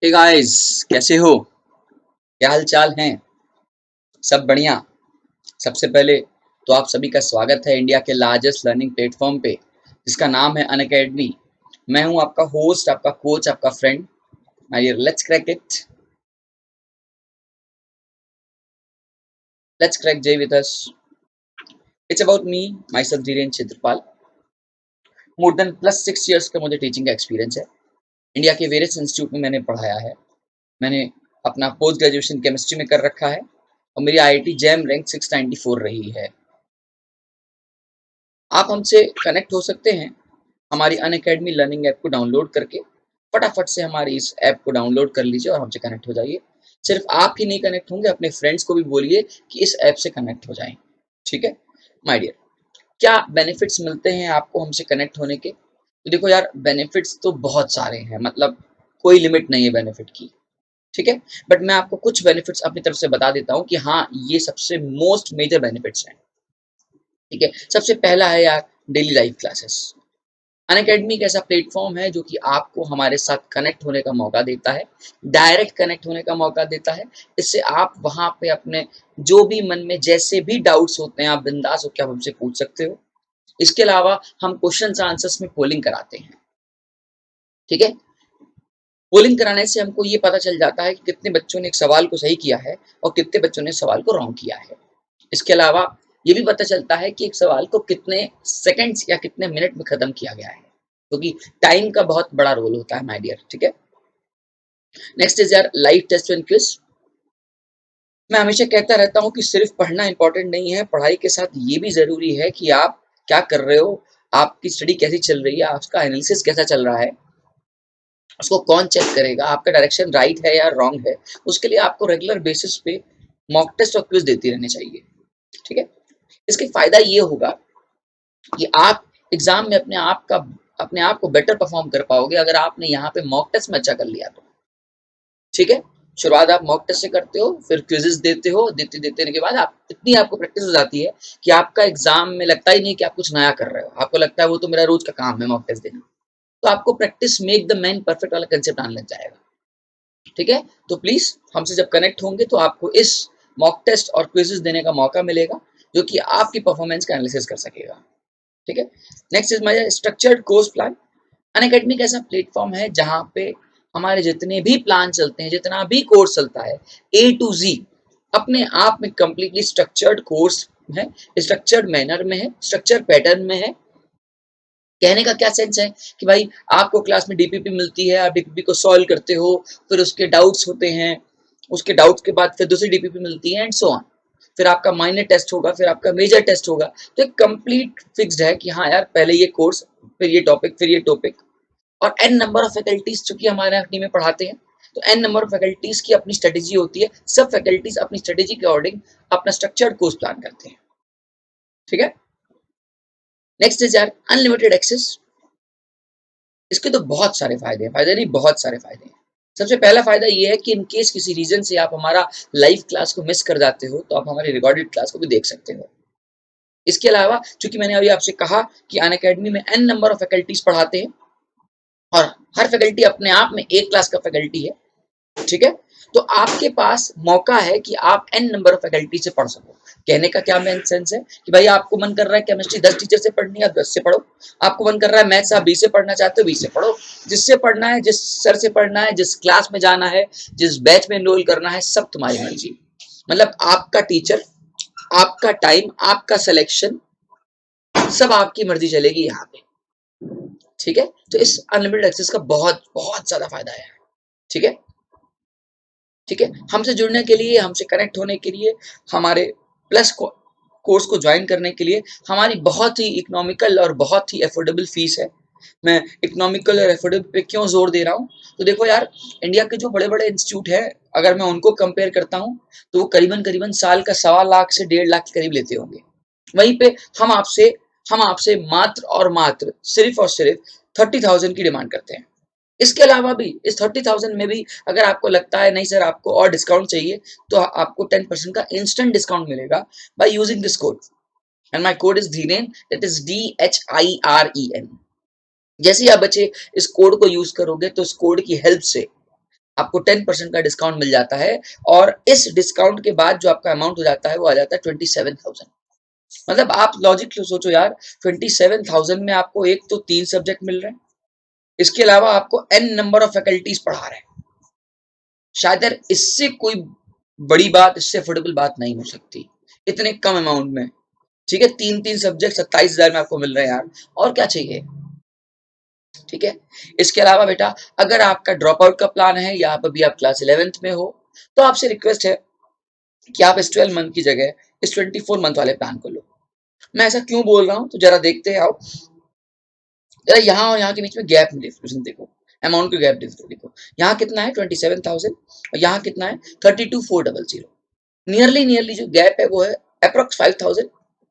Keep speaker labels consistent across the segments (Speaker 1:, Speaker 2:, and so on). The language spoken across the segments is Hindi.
Speaker 1: हे गाइस, कैसे हो? क्या हाल चाल हैं? सब बढ़िया। सबसे पहले तो आप सभी का स्वागत है इंडिया के लार्जेस्ट लर्निंग प्लेटफॉर्म पे, जिसका नाम है अनअकैडमी। मैं हूं आपका होस्ट, आपका कोच, आपका friend. My dear, let's crack it. Let's crack JEE with us. It's about me, myself Dhiren Kshetrapal. More than plus 6 years का मुझे टीचिंग का एक्सपीरियंस है। इंडिया के वेरियस इंस्टीट्यूट में मैंने पढ़ाया है। मैंने अपना पोस्ट ग्रेजुएशन केमिस्ट्री में कर रखा है और मेरी आईआईटी जैम रैंक 694 रही है। आप हमसे कनेक्ट हो सकते हैं हमारी अनअकैडमी लर्निंग ऐप को डाउनलोड करके। फटाफट से हमारी इस ऐप को डाउनलोड कर लीजिए और हमसे कनेक्ट हो जाइए। सिर्फ आप ही नहीं कनेक्ट होंगे, अपने फ्रेंड्स को भी बोलिए कि इस ऐप से कनेक्ट हो जाएं। ठीक है माय डियर। क्या बेनिफिट्स मिलते हैं आपको हमसे कनेक्ट होने के? तो देखो यार, बेनिफिट्स तो बहुत सारे हैं, मतलब कोई लिमिट नहीं है बेनिफिट की। ठीक है, बट मैं आपको कुछ बेनिफिट्स अपनी तरफ से बता देता हूँ कि हाँ, ये सबसे मोस्ट मेजर बेनिफिट्स हैं। ठीक है, सबसे पहला है यार, डेली लाइव क्लासेस। अनअकैडमी एक ऐसा प्लेटफॉर्म है जो कि आपको हमारे साथ कनेक्ट होने का मौका देता है, डायरेक्ट कनेक्ट होने का मौका देता है। इससे आप वहां पे अपने जो भी मन में जैसे भी डाउट्स होते हैं, आप बिंदास होकर आप हमसे पूछ सकते हो। इसके अलावा हम क्वेश्चन आंसर्स में पोलिंग कराते हैं। ठीक है, पोलिंग कराने से हमको ये पता चल जाता है कि कितने बच्चों ने एक सवाल को सही किया है और कितने बच्चों ने सवाल को रॉन्ग किया है। इसके अलावा ये भी पता चलता है कि एक सवाल को कितने सेकंड्स या कितने मिनट में खत्म किया गया है, क्योंकि टाइम का बहुत बड़ा रोल होता है माय डियर। ठीक है, नेक्स्ट इज यार लाइव टेस्ट एंड क्विज। मैं हमेशा कहता रहता हूँ कि सिर्फ पढ़ना इंपॉर्टेंट नहीं है, पढ़ाई के साथ ये भी जरूरी है कि आप क्या कर रहे हो, आपकी स्टडी कैसी चल रही है, आपका एनालिसिस कैसा चल रहा है, उसको कौन चेक करेगा, आपका डायरेक्शन राइट है या रॉन्ग है। उसके लिए आपको रेगुलर बेसिस पे मॉक टेस्ट और क्विज देती रहनी चाहिए। ठीक है, इसके फायदा ये होगा कि आप एग्जाम में अपने आप को बेटर परफॉर्म कर पाओगे अगर आपने यहाँ पे मॉक टेस्ट में अच्छा कर लिया तो। ठीक है, शुरुआत आप मॉक टेस्ट से करते हो, फिर क्विजेस देते हो, देते देते के बाद आप इतनी आपको प्रैक्टिस हो जाती है कि आपका एग्जाम में लगता ही नहीं कि आप कुछ नया कर रहे हो। आपको लगता है वो तो मेरा रोज का काम है मॉक टेस्ट देना। तो आपको practice make the man perfect वाला कंसेप्ट आने लग जाएगा। ठीक है, तो प्लीज हमसे जब कनेक्ट होंगे तो आपको इस मॉक टेस्ट और क्विजेस देने का मौका मिलेगा, जो कि आपकी परफॉर्मेंस का एनालिसिस कर सकेगा। ठीक है, next is my structured course plan. Unacademy एक ऐसा प्लेटफॉर्म है जहां पे हमारे जितने भी प्लान चलते हैं, जितना भी कोर्स चलता है, ए टू जी अपने आप में कंप्लीटली स्ट्रक्चर्ड कोर्स है, स्ट्रक्चर्ड मैनर में है, स्ट्रक्चर पैटर्न में है। कहने का क्या सेंस है कि भाई आपको क्लास में डीपीपी मिलती है, आप डीपीपी को सॉल्व करते हो, फिर उसके डाउट्स होते हैं, उसके डाउट्स के बाद फिर दूसरी डीपीपी मिलती है एंड सो ऑन। फिर आपका माइनर टेस्ट होगा, फिर आपका मेजर टेस्ट होगा। तो एक कंप्लीट फिक्स्ड है कि हाँ यार, पहले ये कोर्स, फिर ये टॉपिक, फिर ये टॉपिक। और एन नंबर ऑफ फैकल्टीज चूंकि हमारे टीम में पढ़ाते हैं, तो एन नंबर ऑफ फैकल्टीज की अपनी स्ट्रेटेजी होती है। सब फैकल्टीज अपनी स्ट्रेटेजी के अकॉर्डिंग अपना स्ट्रक्चर्ड कोर्स प्लान करते हैं। ठीक है, नेक्स्ट इज यार अनलिमिटेड एक्सेस। इसके तो बहुत सारे फायदे हैं, फायदे नहीं बहुत सारे फायदे हैं। सबसे पहला फायदा ये है कि इन केस किसी रीजन से आप हमारा लाइव क्लास को मिस कर जाते हो, तो आप हमारी रिकॉर्डेड क्लास को भी देख सकते हो। इसके अलावा चूंकि मैंने अभी आपसे कहा कि अनअकैडमी में एन नंबर ऑफ फैकल्टीज पढ़ाते हैं और हर फैकल्टी अपने आप में एक क्लास का फैकल्टी है। ठीक है, तो आपके पास मौका है कि आप एन नंबर ऑफ फैकल्टी से पढ़ सको। कहने का क्या मेन सेंस है कि भाई आपको मन कर रहा है केमिस्ट्री 10 टीचर से पढ़नी है, आप 10 से पढ़ो। आपको मन कर रहा है मैथ्स आप 20 से पढ़ना चाहते हो, 20 से पढ़ो। जिससे पढ़ना है, जिस सर से पढ़ना है, जिस क्लास में जाना है, जिस बैच में एनरोल करना है, सब तुम्हारी मर्जी। मतलब आपका टीचर, आपका टाइम, आपका सिलेक्शन, सब आपकी मर्जी चलेगी यहाँ पे। ठीक है, तो इस अनलिमिटेड एक्सेस का बहुत बहुत ज्यादा फायदा है। ठीक है, ठीक है, हमसे जुड़ने के लिए, हमसे कनेक्ट होने के लिए, हमारे प्लस कोर्स को ज्वाइन करने के लिए हमारी बहुत ही इकोनॉमिकल और बहुत ही अफोर्डेबल फीस है। मैं इकोनॉमिकल और अफोर्डेबल पे क्यों जोर दे रहा हूँ? तो देखो यार, इंडिया के जो बड़े बड़े इंस्टीट्यूट है, अगर मैं उनको कंपेयर करता हूँ तो वो करीबन करीबन साल का 1.25 लाख से 1.5 लाख के करीब लेते होंगे। वहीं पे हम आपसे हम आपसे मात्र और मात्र सिर्फ और सिर्फ 30,000 की डिमांड करते हैं। इसके अलावा भी इस 30,000 में भी अगर आपको लगता है नहीं सर आपको और डिस्काउंट चाहिए, तो आपको 10% का इंस्टेंट डिस्काउंट मिलेगा by using this code. And my code is Dhiren, that is DHIREN। जैसे ही आप बच्चे इस कोड को यूज करोगे तो इस कोड की हेल्प से आपको 10% का डिस्काउंट मिल जाता है, और इस डिस्काउंट के बाद जो आपका अमाउंट हो जाता है वो आ जाता है 27,000। मतलब आप लॉजिक सोचो यार, 27,000 में आपको एक तो 3 सब्जेक्ट मिल रहे हैं, इसके अलावा आपको n नंबर ऑफ फैकल्टीज पढ़ा रहे हैं। शायद यार इससे कोई बड़ी बात, इससे अफोर्डेबल बात नहीं हो सकती इतने कम अमाउंट में। ठीक है, 3 सब्जेक्ट 27,000 में आपको मिल रहे हैं यार, और क्या चाहिए। ठीक है, इसके अलावा बेटा अगर आपका ड्रॉप आउट का प्लान है या आप अभी आप क्लास 11th में हो, तो आपसे रिक्वेस्ट है कि आप इस 12 मंथ की जगह इस 24 मंथ वाले प्लान को लो। मैं ऐसा क्यों बोल रहा हूं, तो जरा देखते हैं आओ। जरा यहाँ और यहाँ के बीच में गैप डिफरेंस देखो, अमाउंट के गैप डिफरेंस देखो। यहाँ कितना है 27,000 और यहाँ कितना है 32,400। नियरली नियरली जो गैप है वो है अप्रोक्स 5,000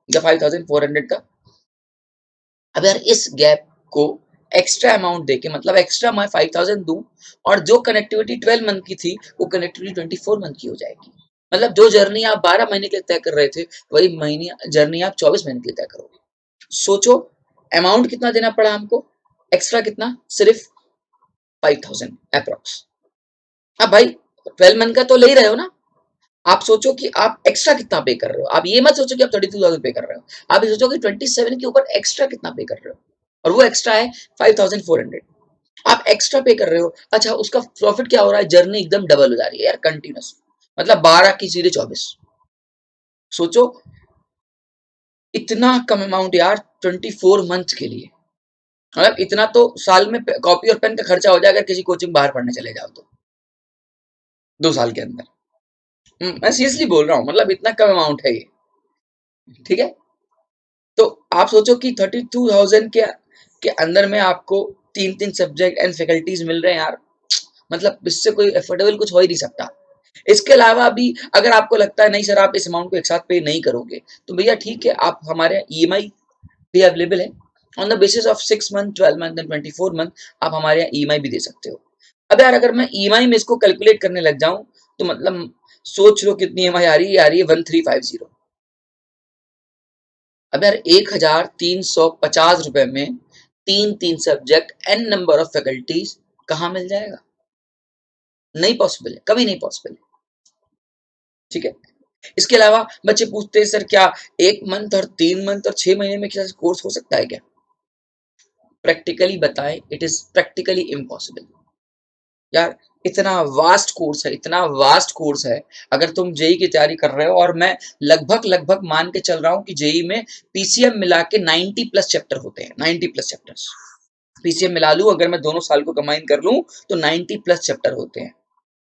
Speaker 1: या 5,400 का। अब यार इस गैप को एक्स्ट्रा अमाउंट देके, मतलब एक्स्ट्रा मैं 5,000 दूं और जो कनेक्टिविटी 12 मंथ की थी वो कनेक्टिविटी 24 मंथ की हो जाएगी। मतलब जो जर्नी आप 12 महीने के लिए तय कर रहे थे, वही महीने जर्नी आप 24 महीने के लिए तय करोगे। सोचो अमाउंट कितना देना पड़ा हमको, एक्स्ट्रा कितना, सिर्फ 5,000 अप्रोक्स। अब भाई 12 मंथ का तो ले ही रहे हो ना, आप सोचो कि आप एक्स्ट्रा कितना पे कर रहे हो। आप ये मत सोचो कि आप 32,000 पे कर रहे हो, आप ये सोचो कि 27 के ऊपर एक्स्ट्रा कितना पे कर रहे हो, और वो एक्स्ट्रा है 5,400। आप एक्स्ट्रा पे कर रहे हो, अच्छा उसका प्रॉफिट क्या हो रहा है, जर्नी एकदम डबल हो जा रही है यार कंटिन्यूस, मतलब 12 की सीधे 24। सोचो इतना कम अमाउंट यार 24 मंथ के लिए, मतलब इतना तो साल में कॉपी और पेन का खर्चा हो जाएगा किसी कोचिंग बाहर पढ़ने चले जाओ तो, 2 साल के अंदर। मैं सीरियसली बोल रहा हूँ, मतलब इतना कम अमाउंट है ये। ठीक है, तो आप सोचो कि 32,000 के अंदर में आपको 3 सब्जेक्ट एंड फैकल्टीज मिल रहे हैं यार, मतलब इससे कोई अफोर्डेबल कुछ हो ही नहीं सकता। इसके अलावा भी अगर आपको लगता है नहीं सर आप इस अमाउंट को एक साथ पे नहीं करोगे, तो भैया ठीक है, आप हमारे ईएमआई भी अवेलेबल है। On the basis of 6 month, 12 month and 24 month आप हमारे यहाँ ईएमआई भी दे सकते हो। अब यार अगर मैं ईएमआई में इसको कैलकुलेट करने लग जाऊं, तो मतलब सोच लो कितनी ईएमआई आ रही है 1350। अब यार 1,350 रुपए में 3 subject n number of faculties कहाँ मिल जाएगा, नहीं पॉसिबल है, कभी नहीं पॉसिबल है। ठीक है, इसके अलावा बच्चे पूछते हैं सर क्या 1 मंथ और 3 मंथ और 6 महीने में क्या कोर्स हो सकता है क्या। प्रैक्टिकली बताएं, इट इज प्रैक्टिकली इम्पॉसिबल यार। इतना वास्ट कोर्स है, इतना वास्ट कोर्स है। अगर तुम जेई की तैयारी कर रहे हो, और मैं लगभग लगभग मान के चल रहा हूँ कि जेई में पीसीएम मिला के 90+ चैप्टर होते हैं, 90+ चैप्टर्स। पीसीएम मिला लूं अगर मैं दोनों साल को कंबाइन कर लूं तो 90+ चैप्टर होते हैं।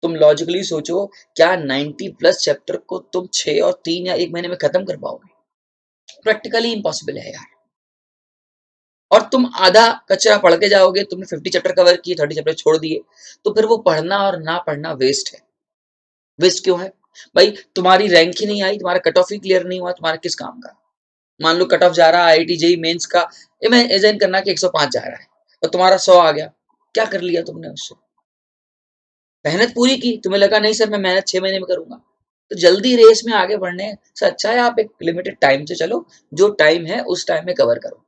Speaker 1: तुम लॉजिकली सोचो, क्या 90+ चैप्टर को तुम 6 और 3 या 1 महीने में खत्म कर पाओगे। प्रैक्टिकली इम्पॉसिबल है यार। और तुम आधा कचरा पढ़ के जाओगे, तुमने 50 चैप्टर कवर किए, 30 चैप्टर छोड़ दिए, तो फिर वो पढ़ना और ना पढ़ना वेस्ट है। वेस्ट क्यों है भाई, तुम्हारी रैंक ही नहीं आई, तुम्हारा कट ऑफ ही क्लियर नहीं हुआ, तुम्हारा किस काम का। मान लो कट ऑफ जा रहा है आईआईटी जेई मेंस का, इमेजिन करना कि 105 जा रहा है और तुम्हारा 100 आ गया, क्या कर लिया तुमने उससे। मेहनत पूरी की, तुम्हें लगा नहीं सर मैं मेहनत 6 महीने में करूंगा, तो जल्दी रेस में आगे बढ़ने से अच्छा है आप एक लिमिटेड टाइम से चलो, जो टाइम है उस टाइम में कवर करो।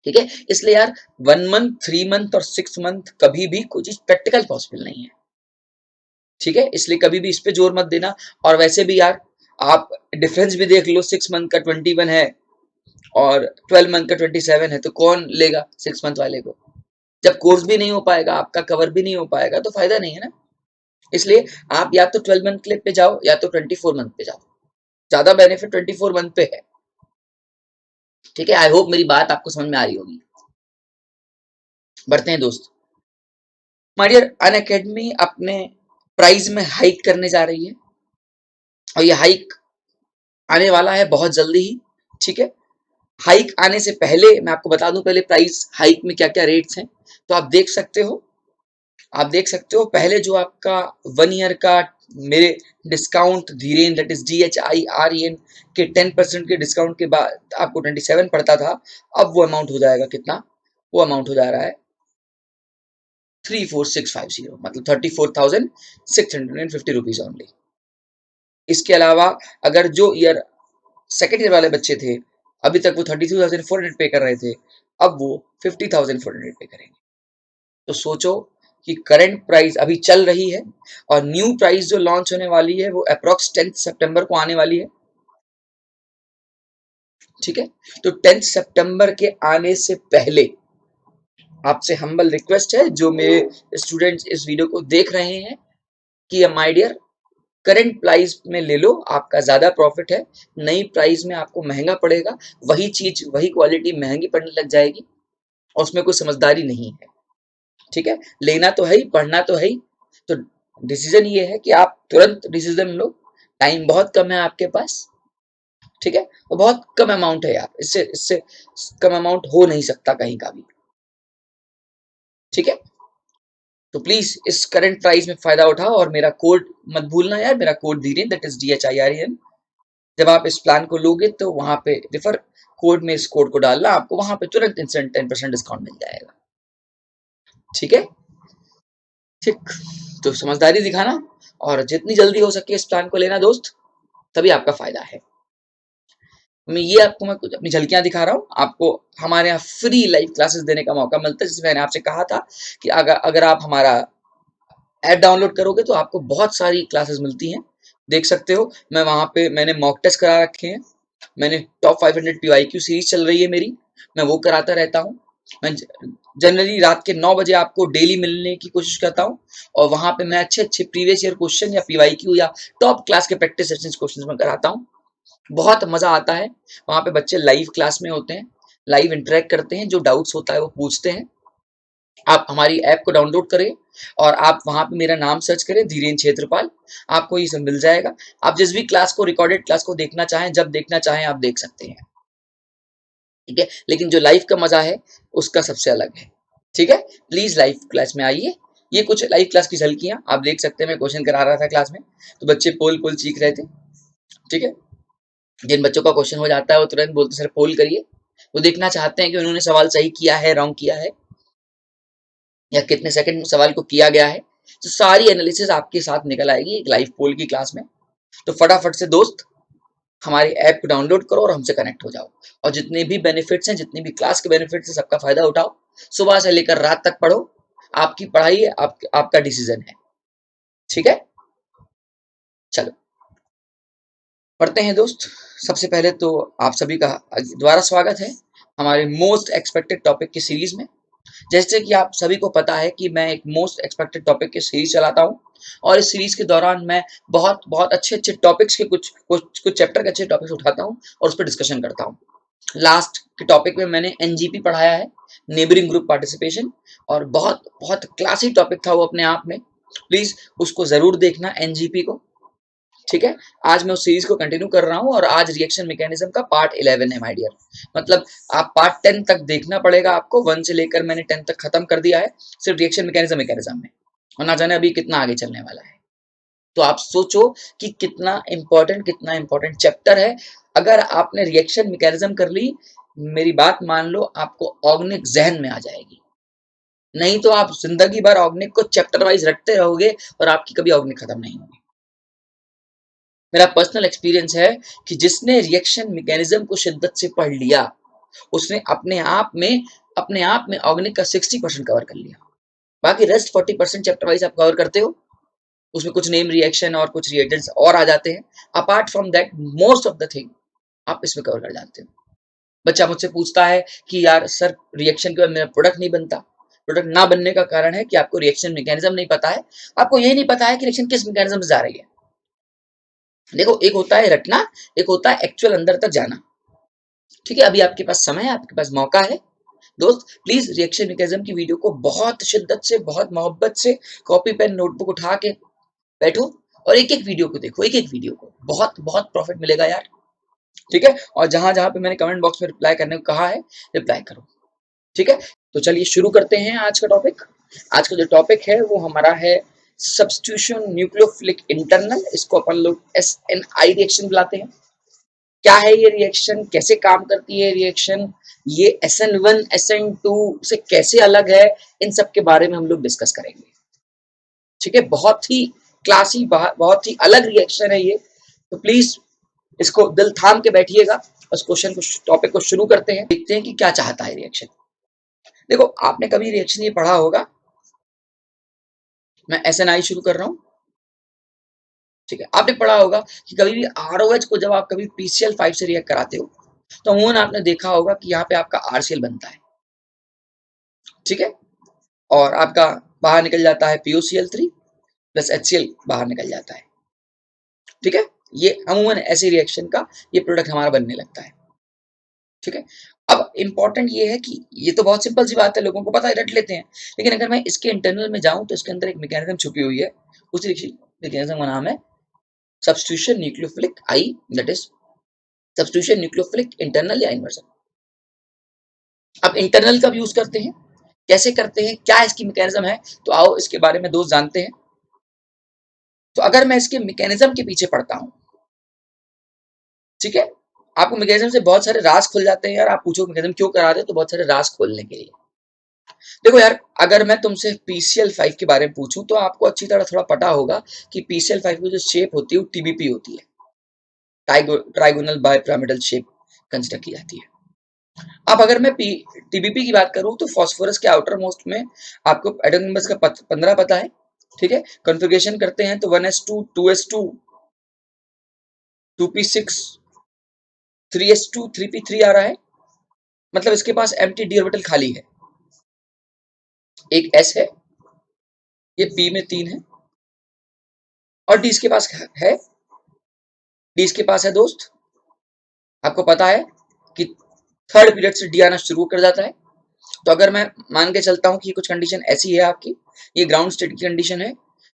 Speaker 1: ठीक है, इसलिए यार 1 मंथ, 3 मंथ और 6 मंथ कभी भी कोई चीज प्रैक्टिकल पॉसिबल नहीं है। ठीक है, इसलिए कभी भी इस पे जोर मत देना। और वैसे भी यार आप डिफरेंस भी देख लो, 6 मंथ का 21 है और 12 मंथ का 27 है, तो कौन लेगा 6 मंथ वाले को। जब कोर्स भी नहीं हो पाएगा, आपका कवर भी नहीं हो पाएगा, तो फायदा नहीं है ना। इसलिए आप या तो 12 मंथ के लिए पे जाओ या तो 24 मंथ पे जाओ, ज्यादा बेनिफिट 24 मंथ पे है। ठीक है, आई होप मेरी बात आपको समझ में आ रही होगी। बढ़ते हैं दोस्त। माय डियर, अनअकैडमी अपने प्राइस में हाइक करने जा रही है, और ये हाइक आने वाला है बहुत जल्दी ही। ठीक है, हाइक आने से पहले मैं आपको बता दूं पहले प्राइस हाइक में क्या क्या रेट्स हैं, तो आप देख सकते हो। आप देख सकते हो पहले जो आपका 1 ईयर का मेरे discount Dhiren, that is DHIREN के 10% के डिस्काउंट के बाद आपको 27 पड़ता था, अब वो अमाउंट हो जाएगा कितना, वो अमाउंट हो जा रहा है 34,650, मतलब 34,650 ओनली। इसके अलावा अगर जो ईयर सेकेंड ईयर वाले बच्चे थे, अभी तक वो 32,400 पे कर रहे थे, अब वो 50,400 पे करेंगे। तो सोचो कि करंट प्राइस अभी चल रही है और न्यू प्राइस जो लॉन्च होने वाली है वो अप्रॉक्स 10 सितंबर को आने वाली है। ठीक है, तो 10 सितंबर के आने से पहले आपसे हम्बल रिक्वेस्ट है, जो मेरे स्टूडेंट्स इस वीडियो को देख रहे हैं, कि माय डियर करंट प्राइस में ले लो, आपका ज्यादा प्रॉफिट है। नई प्राइस में आपको महंगा पड़ेगा, वही चीज वही क्वालिटी महंगी पड़ने लग जाएगी और उसमें कोई समझदारी नहीं है। ठीक है, लेना तो है ही, पढ़ना तो है ही। तो डिसीजन ये है कि आप तुरंत डिसीजन लो, टाइम बहुत कम है आपके पास। ठीक है, और बहुत कम अमाउंट है यार, इससे इससे कम अमाउंट हो नहीं सकता कहीं का भी। ठीक है, तो प्लीज इस करंट प्राइस में फायदा उठाओ और मेरा कोड मत भूलना यार, मेरा code Dhiren, that is DHIREN। जब आप इस प्लान को लोगे तो वहां पे रिफर कोड में इस कोड को डालना, आपको वहां पे तुरंत इंस्टेंट 10% डिस्काउंट मिल जाएगा। ठीक है, ठीक, तो समझदारी दिखाना और जितनी जल्दी हो सके इस प्लान को लेना दोस्त, तभी आपका फायदा है। मैं कुछ अपनी झलकियां दिखा रहा हूँ आपको। हमारे यहाँ फ्री लाइव क्लासेस देने का मौका मिलता है, जिसमें मैंने आपसे कहा था कि अगर अगर आप हमारा ऐप डाउनलोड करोगे तो आपको बहुत सारी क्लासेस मिलती हैं, देख सकते हो। मैं वहां पे मैंने मॉक टेस्ट करा रखे हैं, मैंने टॉप 500 PYQ सीरीज चल रही है मेरी, मैं वो कराता रहता हूँ। मैं जनरली रात के 9 बजे आपको डेली मिलने की कोशिश करता हूँ और वहां पे मैं अच्छे अच्छे प्रीवियस ईयर क्वेश्चन या PYQ या टॉप क्लास के प्रैक्टिस सेशंस क्वेश्चन में कराता हूँ। बहुत मजा आता है, वहां पे बच्चे लाइव क्लास में होते हैं, लाइव इंटरेक्ट करते हैं, जो डाउट्स होता है वो पूछते हैं। आप हमारी ऐप को डाउनलोड करें और आप वहां पे मेरा नाम सर्च करें, धीरेन क्षेत्रपाल, आपको ये सब मिल जाएगा। आप जिस भी क्लास को, रिकॉर्डेड क्लास को देखना चाहें, जब देखना चाहें आप देख सकते हैं। ठीक है, लेकिन जो लाइव का मजा है उसका सबसे अलग है। ठीक है, प्लीज लाइव क्लास में आइए। ये कुछ लाइव क्लास की झलकियां आप देख सकते हैं। मैं क्वेश्चन करा रहा था क्लास में, तो बच्चे पोल पोल चीख रहे थे। ठीक है, जिन बच्चों का क्वेश्चन हो जाता है वो तुरंत बोलते सर पोल करिए। वो देखना चाहते हैं कि उन्होंने सवाल सही किया है, रॉन्ग किया है, या कितने सेकंड में सवाल को किया गया है। तो सारी एनालिसिस आपके साथ निकल आएगी एक लाइव पोल की क्लास में। तो फटाफट से दोस्त हमारी ऐप को डाउनलोड करो और हमसे कनेक्ट हो जाओ, और जितने भी बेनिफिट्स हैं, जितनी भी क्लास के बेनिफिट्स हैं, सबका फायदा उठाओ। सुबह से लेकर रात तक पढ़ो, आपकी पढ़ाई है, आपका डिसीजन है। ठीक है, चलो पढ़ते हैं दोस्त। सबसे पहले तो आप सभी का दोबारा स्वागत है हमारे मोस्ट एक्सपेक्टेड टॉपिक की सीरीज में। जैसे कि आप सभी को पता है कि मैं एक मोस्ट एक्सपेक्टेड टॉपिक की सीरीज चलाता हूँ, और इस सीरीज के दौरान मैं बहुत बहुत अच्छे अच्छे टॉपिक्स के कुछ चैप्टर के अच्छे टॉपिक्स उठाता हूँ और उस पर डिस्कशन करता हूँ। लास्ट के टॉपिक में मैंने NGP पढ़ाया है, नेबरिंग ग्रुप पार्टिसिपेशन, और बहुत बहुत क्लासी टॉपिक था वो अपने आप में। प्लीज उसको जरूर देखना, NGP को। ठीक है, आज मैं उस सीरीज को कंटिन्यू कर रहा हूँ और आज रिएक्शन मैकेनिज्म का पार्ट 11 है माय डियर। मतलब आप पार्ट 10 तक देखना पड़ेगा आपको, 1 से लेकर मैंने 10 तक खत्म कर दिया है सिर्फ रिएक्शन मैकेनिज्म में, और ना जाने अभी कितना आगे चलने वाला है। तो आप सोचो कि कितना इंपॉर्टेंट चैप्टर है। अगर आपने रिएक्शन मैकेनिज्म कर ली, मेरी बात मान लो, आपको ऑर्गेनिक जहन में आ जाएगी। नहीं तो आप जिंदगी भर ऑर्गेनिक को चैप्टर वाइज रटते रहोगे और आपकी कभी ऑर्गेनिक खत्म नहीं होगी। मेरा पर्सनल एक्सपीरियंस है कि जिसने रिएक्शन मैकेनिज्म को शिद्दत से पढ़ लिया, उसने अपने आप में ऑर्गेनिक का 60% कवर कर लिया। बाकी रेस्ट 40% चैप्टर वाइज आप कवर करते हो, उसमें कुछ नेम रिएक्शन और कुछ रिएजेंट्स और आ जाते हैं। Apart from that most of the thing आप इसमें कवर कर जाते हो। बच्चा मुझसे पूछता है कि यार सर रिएक्शन के बाद मेरा प्रोडक्ट नहीं बनता। प्रोडक्ट ना बनने का कारण है कि आपको रिएक्शन मैकेनिज्म नहीं पता है, आपको ये नहीं पता है कि रिएक्शन किस मैकेनिज्म से जा रही है। देखो, एक होता है रटना, एक होता है एक्चुअल अंदर तक जाना। ठीक है, अभी आपके पास समय है, आपके पास मौका है दोस्त। प्लीज रिएक्शन मैकेनिज्म की वीडियो को बहुत शिद्दत से, बहुत मोहब्बत से कॉपी पेन नोटबुक उठा के बैठो और एक एक वीडियो को देखो, एक एक वीडियो को, बहुत बहुत प्रॉफिट मिलेगा यार। ठीक है, और जहां जहां पे मैंने कमेंट बॉक्स में रिप्लाई करने को कहा है, रिप्लाई करो। ठीक है, तो चलिए शुरू करते हैं आज का टॉपिक। आज का जो टॉपिक है वो हमारा है सब्स्टिट्यूशन न्यूक्लियोफिलिक इंटरनल, इसको अपन लोग SNI रिएक्शन बुलाते हैं। क्या है ये रिएक्शन, कैसे काम करती है रिएक्शन, ये SN1 SN2 से कैसे अलग है, इन सब के बारे में हम लोग डिस्कस करेंगे। ठीक है, बहुत ही क्लासी, बहुत ही अलग रिएक्शन है ये। तो प्लीज इसको दिल थाम के बैठिएगा। उस क्वेश्चन को, टॉपिक को शुरू करते हैं, देखते हैं कि क्या चाहता है रिएक्शन। देखो, आपने कभी रिएक्शन ये पढ़ा होगा मैं SNI शुरू कर रहा हूँ। ठीक है, आपने पढ़ा होगा कि कभी भी ROH को जब आप कभी PCl5 से रिएक्ट कराते हो तो अमूमन आपने देखा होगा कि यहाँ पे आपका RCl बनता है। ठीक है, और आपका बाहर निकल जाता है POCl3 प्लस HCl बाहर निकल जाता है। ठीक है, ये अमूमन ऐसे रिएक्शन का ये प्रोडक्ट हमारा बनने लगता है। ठीक है, अब इंपॉर्टेंट ये है कि ये तो बहुत सिंपल सी बात है, लोगों को पता है, रट लेते हैं, लेकिन अगर मैं इसके इंटरनल में जाऊं तो इसके अंदर एक मैकेनिज्म छुपी हुई है। उस मैकेनिज्म का नाम है substitution nucleophilic I, that is substitution nucleophilic internal या इन्वर्जन। अब इंटरनल कब यूज करते हैं, कैसे करते हैं, क्या इसकी मैकेनिज्म है, तो आओ इसके बारे में दोस्त जानते हैं। तो अगर मैं इसके मैकेनिज्म के पीछे पढ़ता हूं, ठीक है, आपको मैकेनिज्म से बहुत सारे राज खुल जाते हैं यार। आप पूछो मैकेनिज्म क्यों करा रहे हो, तो बहुत सारे राज खोलने के लिए। देखो यार, अगर मैं तुमसे PCl5 के बारे में पूछूं तो आपको अच्छी तरह थोड़ा पता होगा कि PCl5 की जो शेप होती है वो TBP होती है, ट्राइगोनल बाइपिरामिडल शेप कंसिडर की जाती है। अब अगर मैं TBP की बात करूं तो फास्फोरस के आउटर मोस्ट में आपको एटॉमिक नंबर्स का 15 पता है। ठीक है, कॉन्फ़िगरेशन करते हैं तो 1s2 2s2 2p6 3s2 3p3 आ रहा है। मतलब इसके पास एम्प्टी डी ऑर्बिटल खाली है, एक s है, ये p में 3 है, और d इसके पास है, d इसके पास है दोस्त। आपको पता है कि थर्ड पीरियड से डी आना शुरू कर जाता है। तो अगर मैं मान के चलता हूं कि कुछ कंडीशन ऐसी है आपकी, ये ग्राउंड स्टेट की कंडीशन है,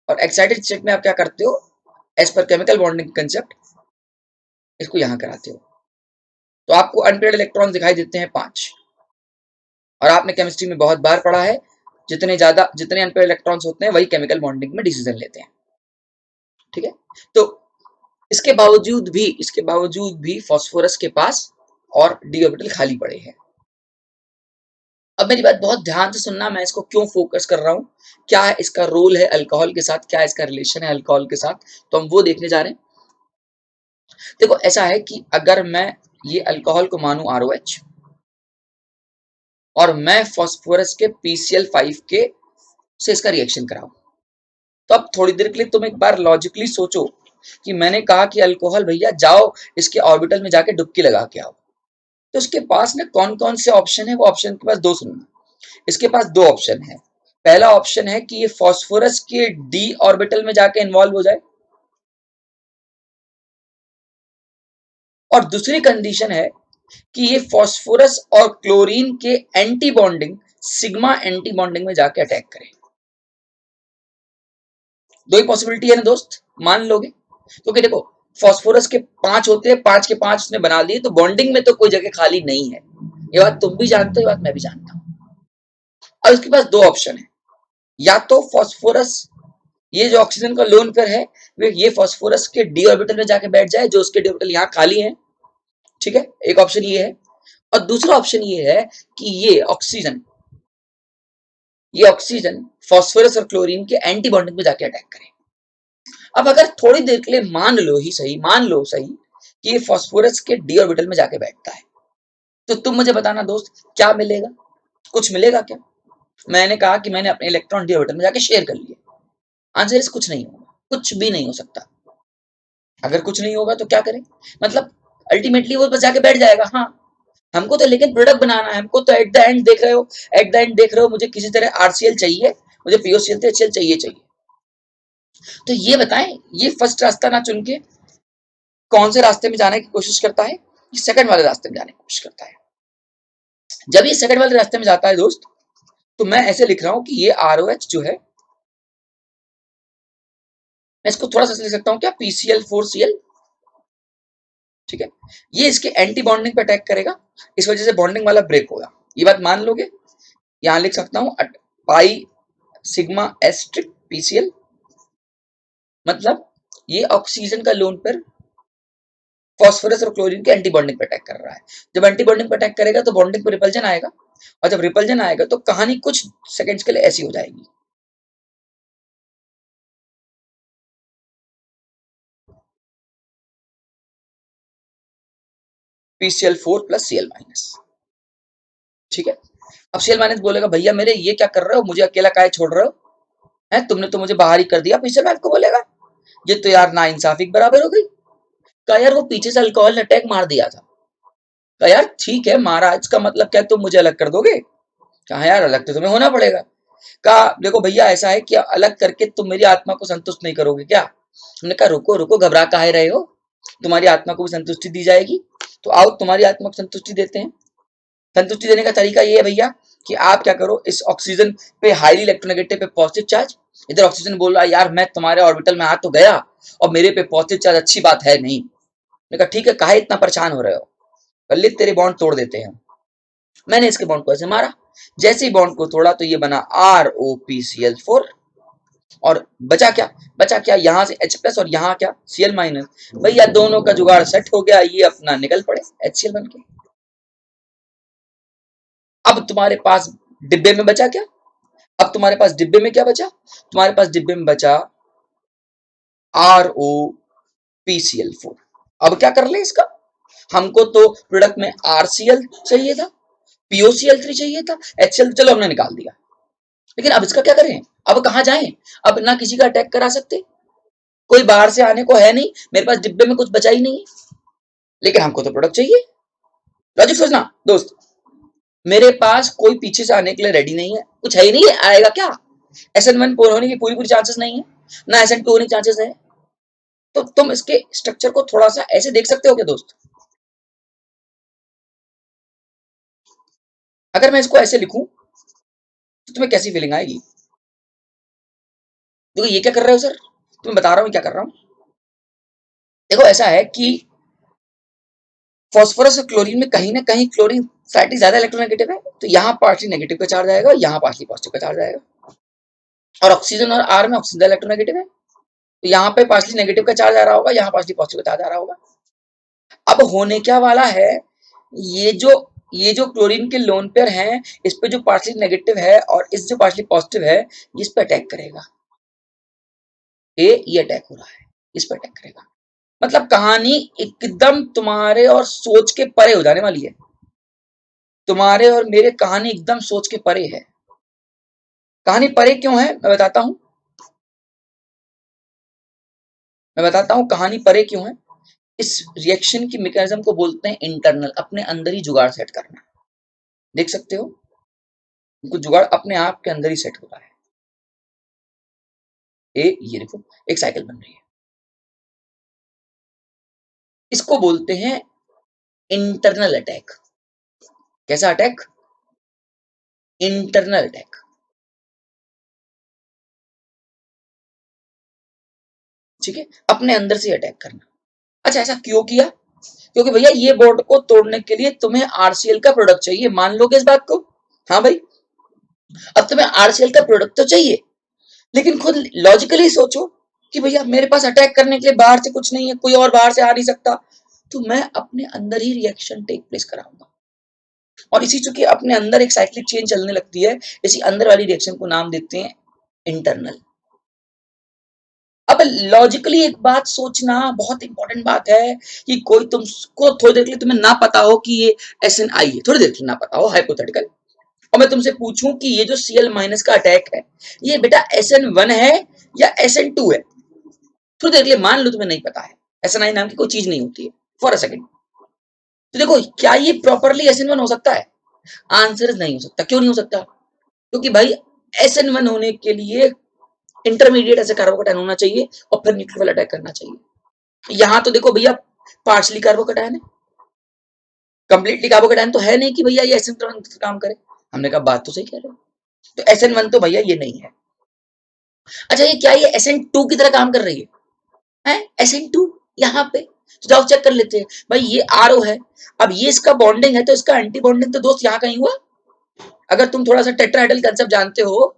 Speaker 1: और एक्साइटेड स्टेट में आप क्या करते हो, as per chemical bonding concept इसको यहां कराते हो, तो आपको अनपेयर्ड इलेक्ट्रॉन दिखाई देते हैं 5। और आपने केमिस्ट्री में बहुत बार पढ़ा है, जितने अनपेयर्ड इलेक्ट्रॉन्स होते हैं वही केमिकल बॉन्डिंग में डिसीजन लेते हैं। ठीक है, तो इसके बावजूद भी फास्फोरस के पास और डी ऑर्बिटल खाली पड़े हैं। अब मेरी बात बहुत ध्यान से सुनना, मैं इसको क्यों फोकस कर रहा हूं, क्या इसका रोल है अल्कोहल के साथ, क्या इसका रिलेशन है अल्कोहल के साथ, तो हम वो देखने जा रहे हैं। देखो ऐसा है कि अगर मैं ये अल्कोहल को मानूं ROH और मैं फास्फोरस के PCl5 के से इसका रिएक्शन कराऊं, तो अब थोड़ी देर के लिए तुम एक बार लॉजिकली सोचो कि मैंने कहा कि अल्कोहल भैया जाओ इसके ऑर्बिटल में जाके डुबकी लगा के आओ, तो उसके पास ना कौन कौन से ऑप्शन है, वो ऑप्शन के पास दो सुनना। इसके पास दो ऑप्शन है। पहला ऑप्शन है कि ये फास्फोरस के डी ऑर्बिटल में जाके इन्वॉल्व हो जाए, और दूसरी कंडीशन है कि ये फास्फोरस और क्लोरीन के anti bonding sigma anti bonding में जाके अटैक करे। दो ही पॉसिबिलिटी है ना दोस्त, मान लोगे? क्योंकि देखो फास्फोरस के 5 होते हैं, 5 के 5 उसने बना दिए, तो बॉन्डिंग में तो कोई जगह खाली नहीं है। ये बात तुम भी जानते हो, ये बात मैं भी जानता हूं। और उसके पास दो ऑप्शन है, या तो फास्फोरस ये जो ऑक्सीजन का लोन पेयर है ये फास्फोरस के डी ऑर्बिटल में जाके बैठ जाए, जो उसके डी ऑर्बिटल यहाँ खाली है। ठीक है, एक ऑप्शन ये है। और दूसरा ऑप्शन ये है कि ये ऑक्सीजन फास्फोरस और क्लोरीन के एंटी बॉन्डिंग में जाके अटैक करे। अब अगर थोड़ी देर के लिए मान लो सही कि ये फास्फोरस के डी ऑर्बिटल में जाके बैठता है, तो तुम मुझे बताना दोस्त क्या मिलेगा, कुछ मिलेगा क्या? मैंने कहा कि मैंने अपने इलेक्ट्रॉन डी ऑर्बिटल में जाके शेयर कर लिए। आंसर इस कुछ नहीं होगा, कुछ भी नहीं हो सकता। अगर कुछ नहीं होगा तो क्या करें, मतलब अल्टीमेटली वो बस जाके बैठ जाएगा। हाँ, हमको तो लेकिन प्रोडक्ट बनाना है, हमको तो एट द एंड देख रहे हो मुझे किसी तरह RCl चाहिए, मुझे POCl से HCl चाहिए। तो ये बताएं, ये फर्स्ट रास्ता ना चुन के कौन से रास्ते में जाने की कोशिश करता है, ये सेकंड वाले रास्ते में जाने की कोशिश करता है। जब ये सेकंड वाले रास्ते में जाता है दोस्त, तो मैं ऐसे लिख रहा हूं कि ये ROH जो है, मैं इसको थोड़ा सा लिख सकता हूं क्या, PCl4Cl। ठीक है, ये इसके एंटी बॉन्डिंग पे अटैक करेगा, इस वजह से बॉन्डिंग वाला ब्रेक होगा। ये बात मान लोगे? यहां लिख सकता हूं पाई सिग्मा एस्ट्रिक PCl, मतलब ये ऑक्सीजन का लोन पर फास्फोरस और क्लोरीन के एंटी बॉन्डिंग पे अटैक कर रहा है। जब एंटी बॉन्डिंग पे अटैक करेगा तो बॉन्डिंग पे रिपल्जन आएगा, और जब रिपल्जन आएगा तो कहानी कुछ सेकंड्स के लिए ऐसी हो जाएगी। PCl4 plus Cl minus. ठीक है, अब Cl माइनस बोलेगा भैया मेरे ये क्या कर रहे हो, मुझे अकेला काहे छोड़ रहे हो? है, तुमने तो मुझे बाहर ही कर दिया, पीछे मैं आपको बोलेगा, ये तो यार नाइंसाफी के बराबर हो गई। कहा यार वो पीछे से अल्कोहल ने अटैक मार दिया था। कहा यार ठीक है मारा, इसका मतलब क्या तुम मुझे अलग कर दोगे? कहा यार अलग तो तुम्हें होना पड़ेगा। कहा देखो भैया ऐसा है कि अलग करके तुम मेरी आत्मा को संतुष्ट नहीं करोगे क्या? हमने कहा रुको रुको, घबरा काहे रहे हो, तुम्हारी आत्मा को भी संतुष्टि दी जाएगी। तो आओ तुम्हारी आत्मा को संतुष्टि देते हैं। संतुष्टि देने का तरीका ये है भैया कि आप क्या करो, इस ऑक्सीजन पे हाईली इलेक्ट्रोनेगेटिव पे पॉजिटिव चार्ज, इधर ऑक्सीजन बोल रहा है यार मैं तुम्हारे ऑर्बिटल में आ तो गया और मेरे पे पॉजिटिव चार्ज अच्छी बात है नहीं। मैंने कहा ठीक है, काहे इतना परेशान हो रहे हो, ले तेरे बॉन्ड तोड़ देते हैं। मैंने इसके बॉन्ड को ऐसे मारा, जैसे ही बॉन्ड को तोड़ा तो ये बना ROPCl4। और बचा क्या, बचा क्या, यहाँ से H+ और यहाँ क्या Cl-। भैया दोनों का जुगाड़ सेट हो गया, ये अपना निकल पड़े HCl बन के। अब तुम्हारे पास डिब्बे में बचा क्या, अब तुम्हारे पास डिब्बे में क्या बचा, तुम्हारे पास डिब्बे में बचा ROPCl4। अब क्या कर ले इसका, हमको तो प्रोडक्ट में RCl चाहिए था, POCl3 चाहिए था, HCl चलो हमने निकाल दिया, लेकिन अब इसका क्या करें, अब कहां जाएं? अब ना किसी का अटैक करा सकते, कोई बाहर से आने को है नहीं, मेरे पास डिब्बे में कुछ बचा ही नहीं है, लेकिन हमको तो प्रोडक्ट चाहिए। लॉजिक सोचना दोस्त, मेरे पास कोई पीछे से आने के लिए रेडी नहीं है, कुछ है ही नहीं है, आएगा क्या? SN1 पूर्ण होने की पूरी पूरी चांसेस नहीं है, ना SN2 होने की चांसेस है। तो तुम इसके स्ट्रक्चर को थोड़ा सा ऐसे देख सकते हो क्या दोस्त? अगर मैं इसको ऐसे लिखूं तो तुम्हें कैसी फीलिंग आएगी? देखो ये क्या कर रहे हो सर, तुम्हें बता रहा हूं क्या कर रहा हूं। देखो ऐसा है कि फास्फोरस और क्लोरीन में कहीं ना कहीं क्लोरीन स्लाइटली ज्यादा इलेक्ट्रोनेगेटिव है, तो यहाँ पार्टली नेगेटिव का चार्ज आएगा और यहाँ पार्टली पॉजिटिव का चार्ज आएगा। और ऑक्सीजन और आर में ऑक्सीजन इलेक्ट्रोनेगेटिव है, तो यहाँ पे पार्टली नेगेटिव का चार्ज आ रहा होगा, यहाँ पार्टली पॉजिटिव का चार्ज आ रहा होगा। अब होने क्या वाला है, ये जो ये जो क्लोरीन के लोन पेयर हैं, इस पे जो पार्टली नेगेटिव है और इस जो पार्टली पॉजिटिव है, इस पे अटैक करेगा। ये अटैक हो रहा है, इस पे अटैक करेगा। मतलब कहानी एकदम तुम्हारे और सोच के परे हो जाने वाली है, तुम्हारे और मेरे कहानी एकदम सोच के परे है। कहानी परे क्यों है मैं बताता हूं, कहानी परे क्यों है। इस रिएक्शन की मैकेनिज्म को बोलते हैं इंटरनल, अपने अंदर ही जुगाड़ सेट करना। देख सकते हो उनको जुगाड़ अपने आप के अंदर ही सेट होता है। ये देखो एक साइकिल बन रही है, इसको बोलते हैं इंटरनल अटैक। कैसा अटैक, इंटरनल अटैक। ठीक है, अपने अंदर से अटैक करना। अच्छा ऐसा क्यों किया, क्योंकि भैया ये बॉन्ड को तोड़ने के लिए तुम्हें RCl का प्रोडक्ट चाहिए, मान लोगे इस बात को? हाँ भाई, अब तुम्हें RCl का प्रोडक्ट तो चाहिए, लेकिन खुद लॉजिकली सोचो कि भैया मेरे पास अटैक करने के लिए बाहर से कुछ नहीं है, कोई और बाहर से आ नहीं सकता, तो मैं अपने अंदर ही रिएक्शन टेक प्लेस कराऊंगा। और इसी चूंकि अपने अंदर एक साइक्लिक चेन चलने लगती है, इसी अंदर वाली रिएक्शन को नाम देते हैं इंटरनल। अब लॉजिकली एक बात सोचना बहुत इंपॉर्टेंट बात है कि कोई तुमको थोड़ी देर के लिए तुम्हें ना पता हो कि ये SNI है, थोड़ी देर के लिए ना पता हो, हाइपोथेटिकल, और मैं तुमसे पूछूं कि ये जो Cl- का अटैक है, ये बेटा SN1 है या SN2 है, थोड़ी देर के लिए मान लो तुम्हें नहीं पता है, SNI नाम की कोई चीज नहीं होती है फॉर अ सेकंड। तो देखो क्या ये प्रॉपरली SN1 हो सकता है? आंसर नहीं हो सकता। क्यों नहीं हो सकता? क्योंकि भाई SN1 होने के लिए इंटरमीडिएट ऐसे कार्बोकैटायन होना चाहिए और फिर न्यूक्लियोफिल अटैक करना चाहिए। यहाँ तो देखो भैया पार्शली कार्बोकैटायन है, कंप्लीटली कार्बोकैटायन तो है नहीं कि भैया ये SN1 काम करे। हमने कहा बात तो सही कह रहे हो, तो SN1 तो भैया ये नहीं है। अच्छा ये क्या ये SN2 की तरह काम कर रही है SN2 यहाँ पे, तो जाओ चेक कर लेते हैं। भाई ये RO है, अब ये इसका बॉन्डिंग है, तो इसका एंटी बॉन्डिंग तो दोस्त यहाँ कहीं हुआ। अगर तुम थोड़ा सा टेट्राहेड्रल कंसेप्ट जानते हो,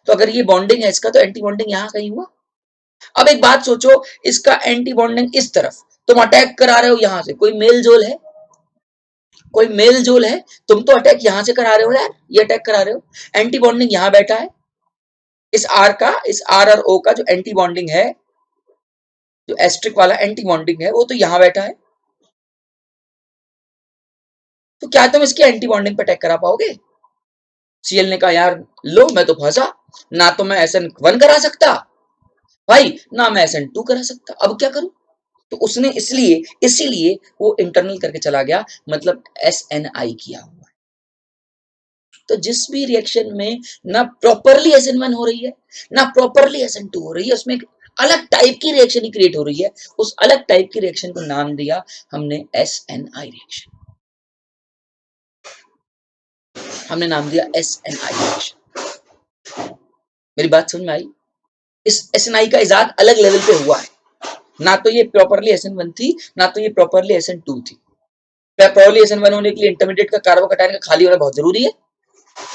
Speaker 1: तो अगर ये बॉन्डिंग है इसका, तो एंटी बॉन्डिंग यहाँ कहीं हुआ। अब एक बात सोचो, इसका एंटी बॉन्डिंग इस तरफ, तुम अटैक करा रहे हो यहाँ से, कोई मेल जोल है, कोई मेल जोल है? तुम तो अटैक यहाँ से करा रहे हो यार, ये अटैक करा रहे हो, एंटी बॉन्डिंग यहाँ बैठा है, इस आर का, इस आर और ओ का जो एंटी बॉन्डिंग है, जो एस्ट्रिक वाला एंटी बॉन्डिंग है, वो तो यहाँ बैठा है। तो क्या तुम इसके एंटी बॉन्डिंग पे अटैक करा पाओगे? Cl ने कहा यार लो मैं तो फंसा, ना तो मैं SN1 करा सकता भाई, ना मैं SN2 करा सकता, अब क्या करूं? तो उसने इसलिए इसीलिए वो इंटरनल करके चला गया, मतलब SNI किया हुआ है। तो जिस भी रिएक्शन में ना प्रॉपरली SN1 हो रही है ना प्रॉपरली SN2 हो रही है, उसमें एक अलग टाइप की रिएक्शन ही क्रिएट हो रही है, उस अलग टाइप की रिएक्शन को नाम दिया हमने SNI रिएक्शन, हमने नाम दिया SNI रिएक्शन। मेरी बात समझ में आई? इस SNI का इजाद अलग लेवल पे हुआ है, ना तो ये प्रॉपरली SN1 थी, ना तो ये प्रॉपरली SN2 थी। प्रॉपरली SN1 होने के लिए इंटरमीडिएट का कार्बोकैटायन का खाली होना बहुत जरूरी है,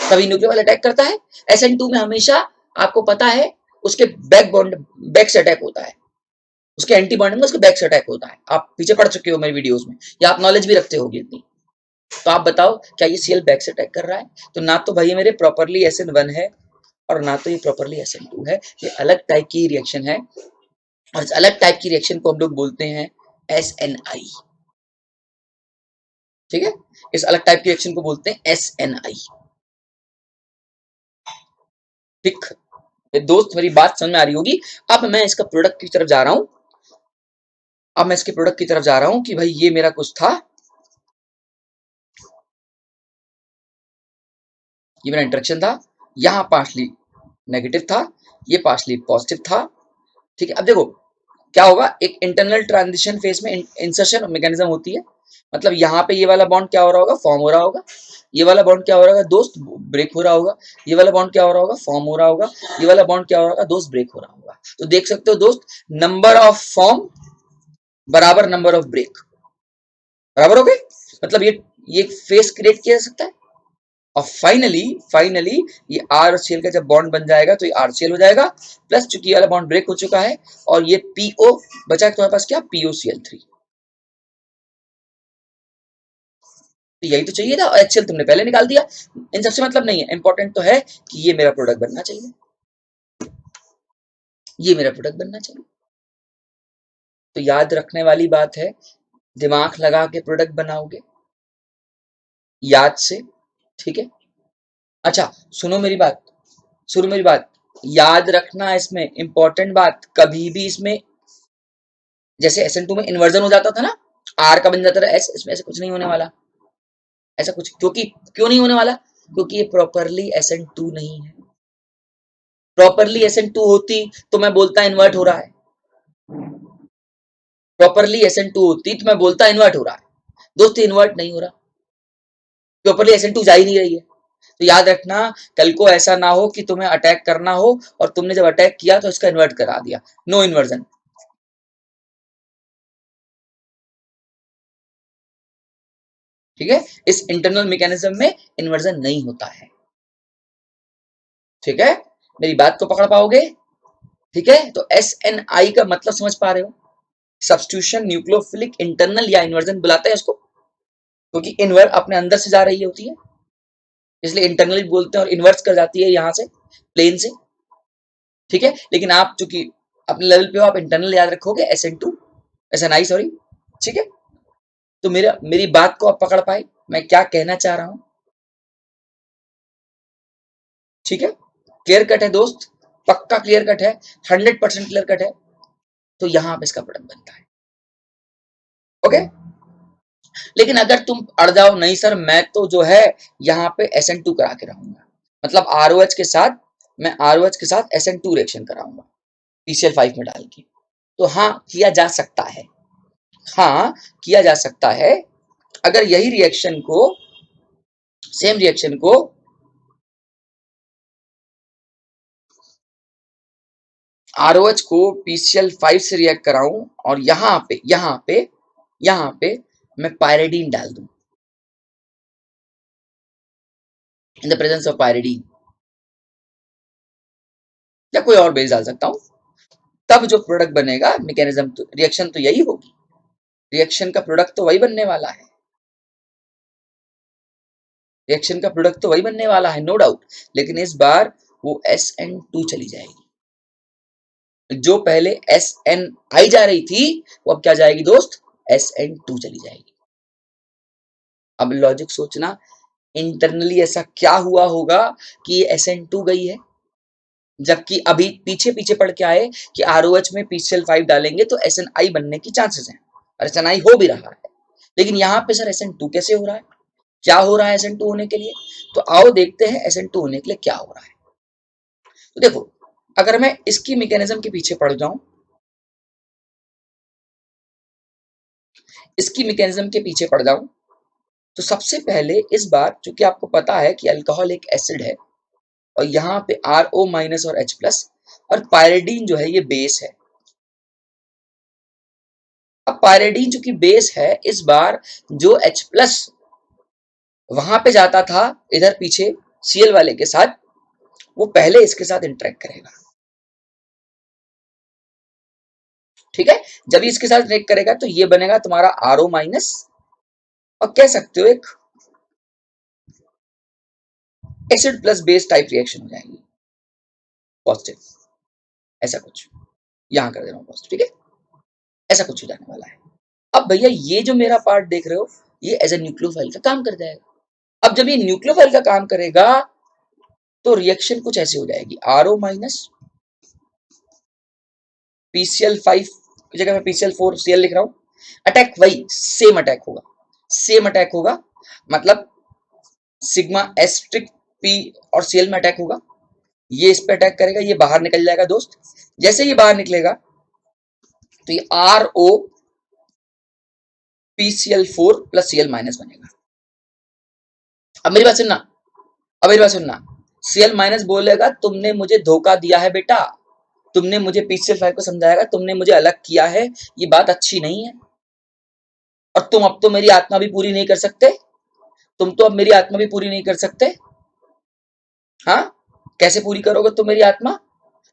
Speaker 1: तभी न्यूक्लियोफाइल अटैक करता है। SN2 में हमेशा आपको पता है उसके बैक बॉन्ड, बैक से अटैक होता है, उसके एंटी बॉन्डिंग में उसके बैक से अटैक होता है। आप पीछे पढ़ चुके हो मेरी वीडियोस में, या आप नॉलेज भी रखते होगे इतनी। तो आप बताओ क्या ये Cl बैक से अटैक कर रहा है? तो ना तो भाई मेरे प्रॉपरली SN1 है और ना तो ये प्रॉपरली SN2 है, ये अलग टाइप की रिएक्शन है, और इस अलग टाइप की रिएक्शन को हम लोग बोलते हैं SNI। ठीक है, इस अलग टाइप की रिएक्शन को बोलते हैं SNI। ठीक दोस्त, मेरी बात समझ में आ रही होगी। अब मैं इसका प्रोडक्ट की तरफ जा रहा हूं, अब मैं इसके प्रोडक्ट की तरफ जा रहा हूं कि भाई ये मेरा कुछ था, ये मेरा इंटरेक्शन था, यहां पार्शली नेगेटिव था, ये पार्शली पॉजिटिव था। ठीक है, अब देखो क्या होगा, एक इंटरनल ट्रांजिशन फेज में इंसर्शन मैकेनिज्म होती है, मतलब यहाँ पे ये वाला बॉन्ड क्या हो रहा होगा, फॉर्म हो रहा होगा, ये वाला बॉन्ड क्या हो रहा होगा दोस्त, ब्रेक हो रहा होगा, ये वाला बॉन्ड क्या हो रहा होगा, फॉर्म हो रहा होगा, ये वाला बॉन्ड क्या हो रहा होगा दोस्त, ब्रेक हो रहा होगा। तो देख सकते हो दोस्त, नंबर ऑफ फॉर्म बराबर नंबर ऑफ ब्रेक, बराबर हो गए, मतलब ये फेस क्रिएट किया जा सकता है। और फाइनली फाइनली ये आर और सीएल का जब बॉन्ड बन जाएगा तो ये आरसीएल हो जाएगा, प्लस चूंकि ये वाला बॉन्ड ब्रेक हो चुका है और ये पीओ बचा है, तुम्हारे पास क्या, POCl3। तो यही तो चाहिए था, और HCl तुमने पहले निकाल दिया। इन सबसे मतलब नहीं है, इंपॉर्टेंट तो है कि ये मेरा प्रोडक्ट बनना चाहिए, ये मेरा प्रोडक्ट बनना चाहिए। तो याद रखने वाली बात है, दिमाग लगा के प्रोडक्ट बनाओगे, याद से। ठीक है, अच्छा सुनो मेरी बात, सुनो मेरी बात, याद रखना इसमें इंपॉर्टेंट बात, कभी भी इसमें जैसे SN2 में इन्वर्जन हो जाता था ना, R का बन जाता था S, इसमें ऐसा कुछ नहीं होने वाला, ऐसा कुछ, क्योंकि क्यों नहीं होने वाला, क्योंकि ये प्रॉपरली SN2 नहीं है। प्रॉपरली SN2 होती तो मैं बोलता इन्वर्ट हो रहा है, प्रॉपरली SN2 होती तो मैं बोलता इन्वर्ट हो रहा है, दोस्त इन्वर्ट नहीं हो रहा, प्रॉपरली SN2 जा ही नहीं रही है। तो याद रखना, कल को ऐसा ना हो कि तुम्हें अटैक करना हो और तुमने जब अटैक किया तो इसका इन्वर्ट करा दिया, नो इन्वर्जन। ठीक है, इस इंटरनल मैकेनिज्म में इन्वर्जन नहीं होता है। ठीक है, मेरी बात को पकड़ पाओगे? ठीक है, तो SNI का मतलब समझ पा रहे हो, सब्स्टिट्यूशन न्यूक्लियोफिलिक इंटरनल या इन्वर्जन बुलाते हैं इसको, क्योंकि इन्वर्ट अपने अंदर से जा रही होती है, इसलिए इंटरनली बोलते हैं, और इन्वर्स कर जाती है यहां से, प्लेन से। ठीक है, लेकिन आप चूंकि अपने लेवल पे हो, आप इंटरनल याद रखोगे, SNI सॉरी। ठीक है, तो मेरी बात को आप पकड़ पाए, मैं क्या कहना चाह रहा हूं? ठीक है, क्लियर कट है दोस्त, पक्का क्लियर कट है, 100% क्लियर कट है। तो यहां पे इसका प्रोडक्ट बनता है। ओके, लेकिन अगर तुम अड़ जाओ, नहीं सर मैं तो जो है यहाँ पे SN2 करा के रहूंगा, मतलब ROH के साथ, मैं ROH के साथ SN2 रिएक्शन कराऊंगा PCl5 में डाल के, तो हाँ किया जा सकता है, हाँ किया जा सकता है। अगर यही रिएक्शन को, सेम रिएक्शन को ROH को PCl5 से रिएक्ट कराऊं और यहाँ पे मैं पायरिडीन डाल दूं, in the presence of pyridine, या कोई और बेस डाल सकता हूं, तब जो प्रोडक्ट बनेगा, मैकेनिज्म तो, रिएक्शन तो यही होगी, रिएक्शन का प्रोडक्ट तो वही बनने वाला है, रिएक्शन का प्रोडक्ट तो वही बनने वाला है, नो डाउट। लेकिन इस बार वो SN2 चली जाएगी, जो पहले SNI जा रही थी वो अब क्या जाएगी दोस्त, SN2 चली जाएगी। अब लॉजिक सोचना, इंटरनली ऐसा क्या हुआ होगा कि ये SN2 गई है, जबकि अभी पीछे पीछे पढ़ के आए कि आरओएच में PCl5 डालेंगे तो SNI बनने की चांसेस हैं, और SNI हो भी रहा है। लेकिन यहाँ पे सर SN2 कैसे हो रहा है, क्या हो रहा है SN2 होने के लिए? तो आओ देखते हैं SN2 होने के लिए क्या हो रहा है। तो देखो, अगर मैं इसकी मैकेनिज्म के पीछे पड़ जाऊं, इसकी मैकेनिज्म के पीछे पड़ जाऊं, तो सबसे पहले इस बार, चूंकि आपको पता है कि अल्कोहल एक एसिड है और यहाँ पे RO माइनस और H प्लस, और पायरिडीन जो है ये बेस है। अब पायरिडीन चूंकि बेस है, इस बार जो H प्लस वहां पे जाता था इधर पीछे Cl वाले के साथ, वो पहले इसके साथ इंटरेक्ट करेगा। ठीक है, जब इसके साथ इंटरेक्ट करेगा तो ये बनेगा तुम्हारा RO माइनस, और कह सकते हो एक acid plus base type reaction हो जाएगी, पॉजिटिव, ऐसा कुछ। यहां कर दे रहा हूं पॉजिटिव, ठीक है, ऐसा कुछ हो जाने वाला है। अब भैया ये जो मेरा पार्ट देख रहे हो, ये एज ए न्यूक्लियोफाइल का काम कर जाएगा। अब जब ये न्यूक्लियोफाइल का काम करेगा तो रिएक्शन कुछ ऐसे हो जाएगी, RO माइनस PCl5 की जगह मैं PCl4 Cl लिख रहा हूं, अटैक वही सेम अटैक होगा, सेम अटैक होगा, मतलब सिग्मा एस्ट्रिक P और Cl में अटैक होगा, ये इस पे अटैक करेगा, ये बाहर निकल जाएगा दोस्त। जैसे ये बाहर निकलेगा तो ये RO PCl4 plus Cl minus बनेगा। अब मेरी बात सुनना, अब मेरी बात सुनना, Cl माइनस बोलेगा तुमने मुझे धोखा दिया है बेटा, तुमने मुझे PCl5 को समझाएगा, तुमने मुझे अलग किया है, ये बात अच्छी नहीं है, और तुम अब तो मेरी आत्मा भी पूरी नहीं कर सकते, तुम तो अब मेरी आत्मा भी पूरी नहीं कर सकते। हाँ, कैसे पूरी करोगे तुम मेरी आत्मा?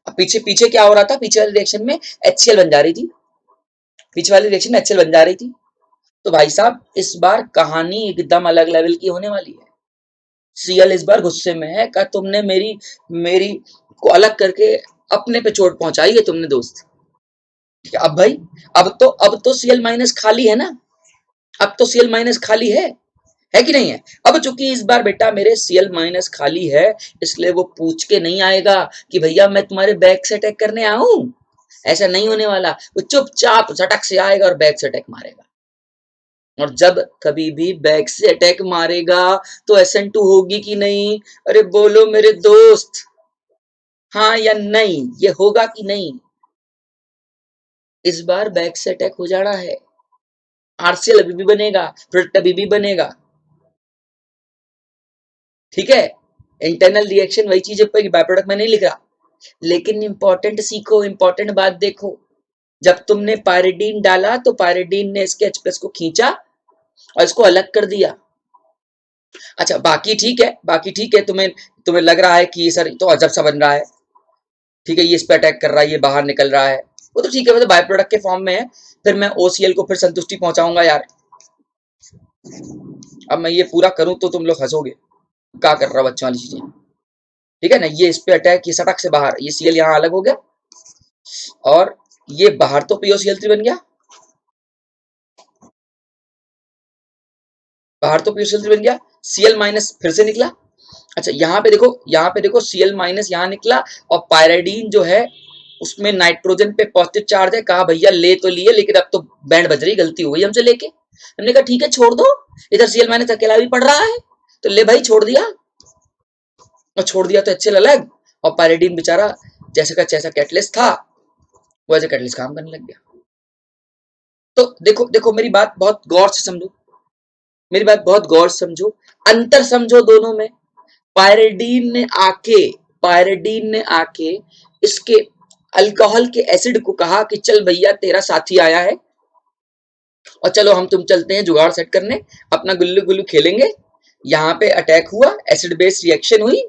Speaker 1: अब पीछे पीछे क्या हो रहा था, पीछे वाली रिएक्शन में HCl बन जा रही थी, पीछे वाली रिएक्शन में HCl बन जा रही थी। तो भाई साहब इस बार कहानी एकदम अलग लेवल की होने वाली है। Cl इस बार गुस्से में है, कहा तुमने मेरी मेरी को अलग करके अपने पे चोट पहुंचाई है तुमने दोस्त। ठीक है, अब भाई, अब तो Cl माइनस खाली है ना, अब तो Cl माइनस खाली है कि नहीं है? अब चूंकि इस बार बेटा मेरे Cl माइनस खाली है, इसलिए वो पूछ के नहीं आएगा कि भैया मैं तुम्हारे बैक से अटैक करने आऊं, ऐसा नहीं होने वाला। वो चुपचाप झटक से आएगा और बैक से अटैक मारेगा, और जब कभी भी बैक से अटैक मारेगा तो SN2 होगी कि नहीं? अरे बोलो मेरे दोस्त, हाँ या नहीं, ये होगा कि नहीं? इस बार बैक से अटैक हो जाना है, RCl अभी भी बनेगा, प्रोडक्ट अभी भी बनेगा, ठीक है। इंटरनल रिएक्शन वही चीज है, बाय प्रोडक्ट में नहीं लिख रहा, लेकिन इंपॉर्टेंट सीखो, इंपॉर्टेंट बात देखो। जब तुमने पायरिडीन डाला तो पायरिडीन ने इसके H प्लस को खींचा और इसको अलग कर दिया। अच्छा बाकी ठीक है, बाकी ठीक है, तुम्हें तुम्हें लग रहा है कि ये सर तो अजब सा बन रहा है, ठीक है, ये इस पे अटैक कर रहा है, ये बाहर निकल रहा है, वो तो ठीक है, वो तो बाय प्रोडक्ट के फॉर्म में है, फिर मैं OCl को फिर संतुष्टि पहुंचाऊंगा यार। अब मैं ये पूरा करूं तो तुम लोग हंसोगे, क्या कर रहा बच्चों वाली चीजें, ठीक है ना। ये इस पे अटैक, ये सटक से बाहर, ये Cl यहाँ अलग हो गया, और ये बाहर तो POCl3 बन गया, बाहर तो POCl3 बन गया, Cl माइनस फिर से निकला। अच्छा यहाँ पे देखो, यहाँ पे देखो Cl माइनस यहाँ निकला, और पायराडीन जो है उसमें नाइट्रोजन पे पॉजिटिव चार्ज है, कहा भैया ले तो लिए लेकिन अब तो बैंड बज रही, गलती हो गई हमसे लेके। हमने कहा ठीक है छोड़ दो, इधर Cl माइनस अकेला भी पड़ रहा है, तो ले भाई छोड़ दिया, और छोड़ दिया तो HCl अलग, और पायराडीन बेचारा जैसे का जैसा कैटलिस्ट था वैसे कैटलिस्ट काम करने लग गया। तो देखो देखो मेरी बात बहुत गौर से समझो, मेरी बात बहुत गौर से समझो, अंतर समझो दोनों में। पायरिडीन ने आके पायरिडीन ने आके इसके अल्कोहल के एसिड को कहा कि चल भैया तेरा साथी आया है, और चलो हम तुम चलते हैं जुगाड़ सेट करने, अपना गुल्लू गुल्लू खेलेंगे। यहाँ पे अटैक हुआ, एसिड बेस रिएक्शन हुई,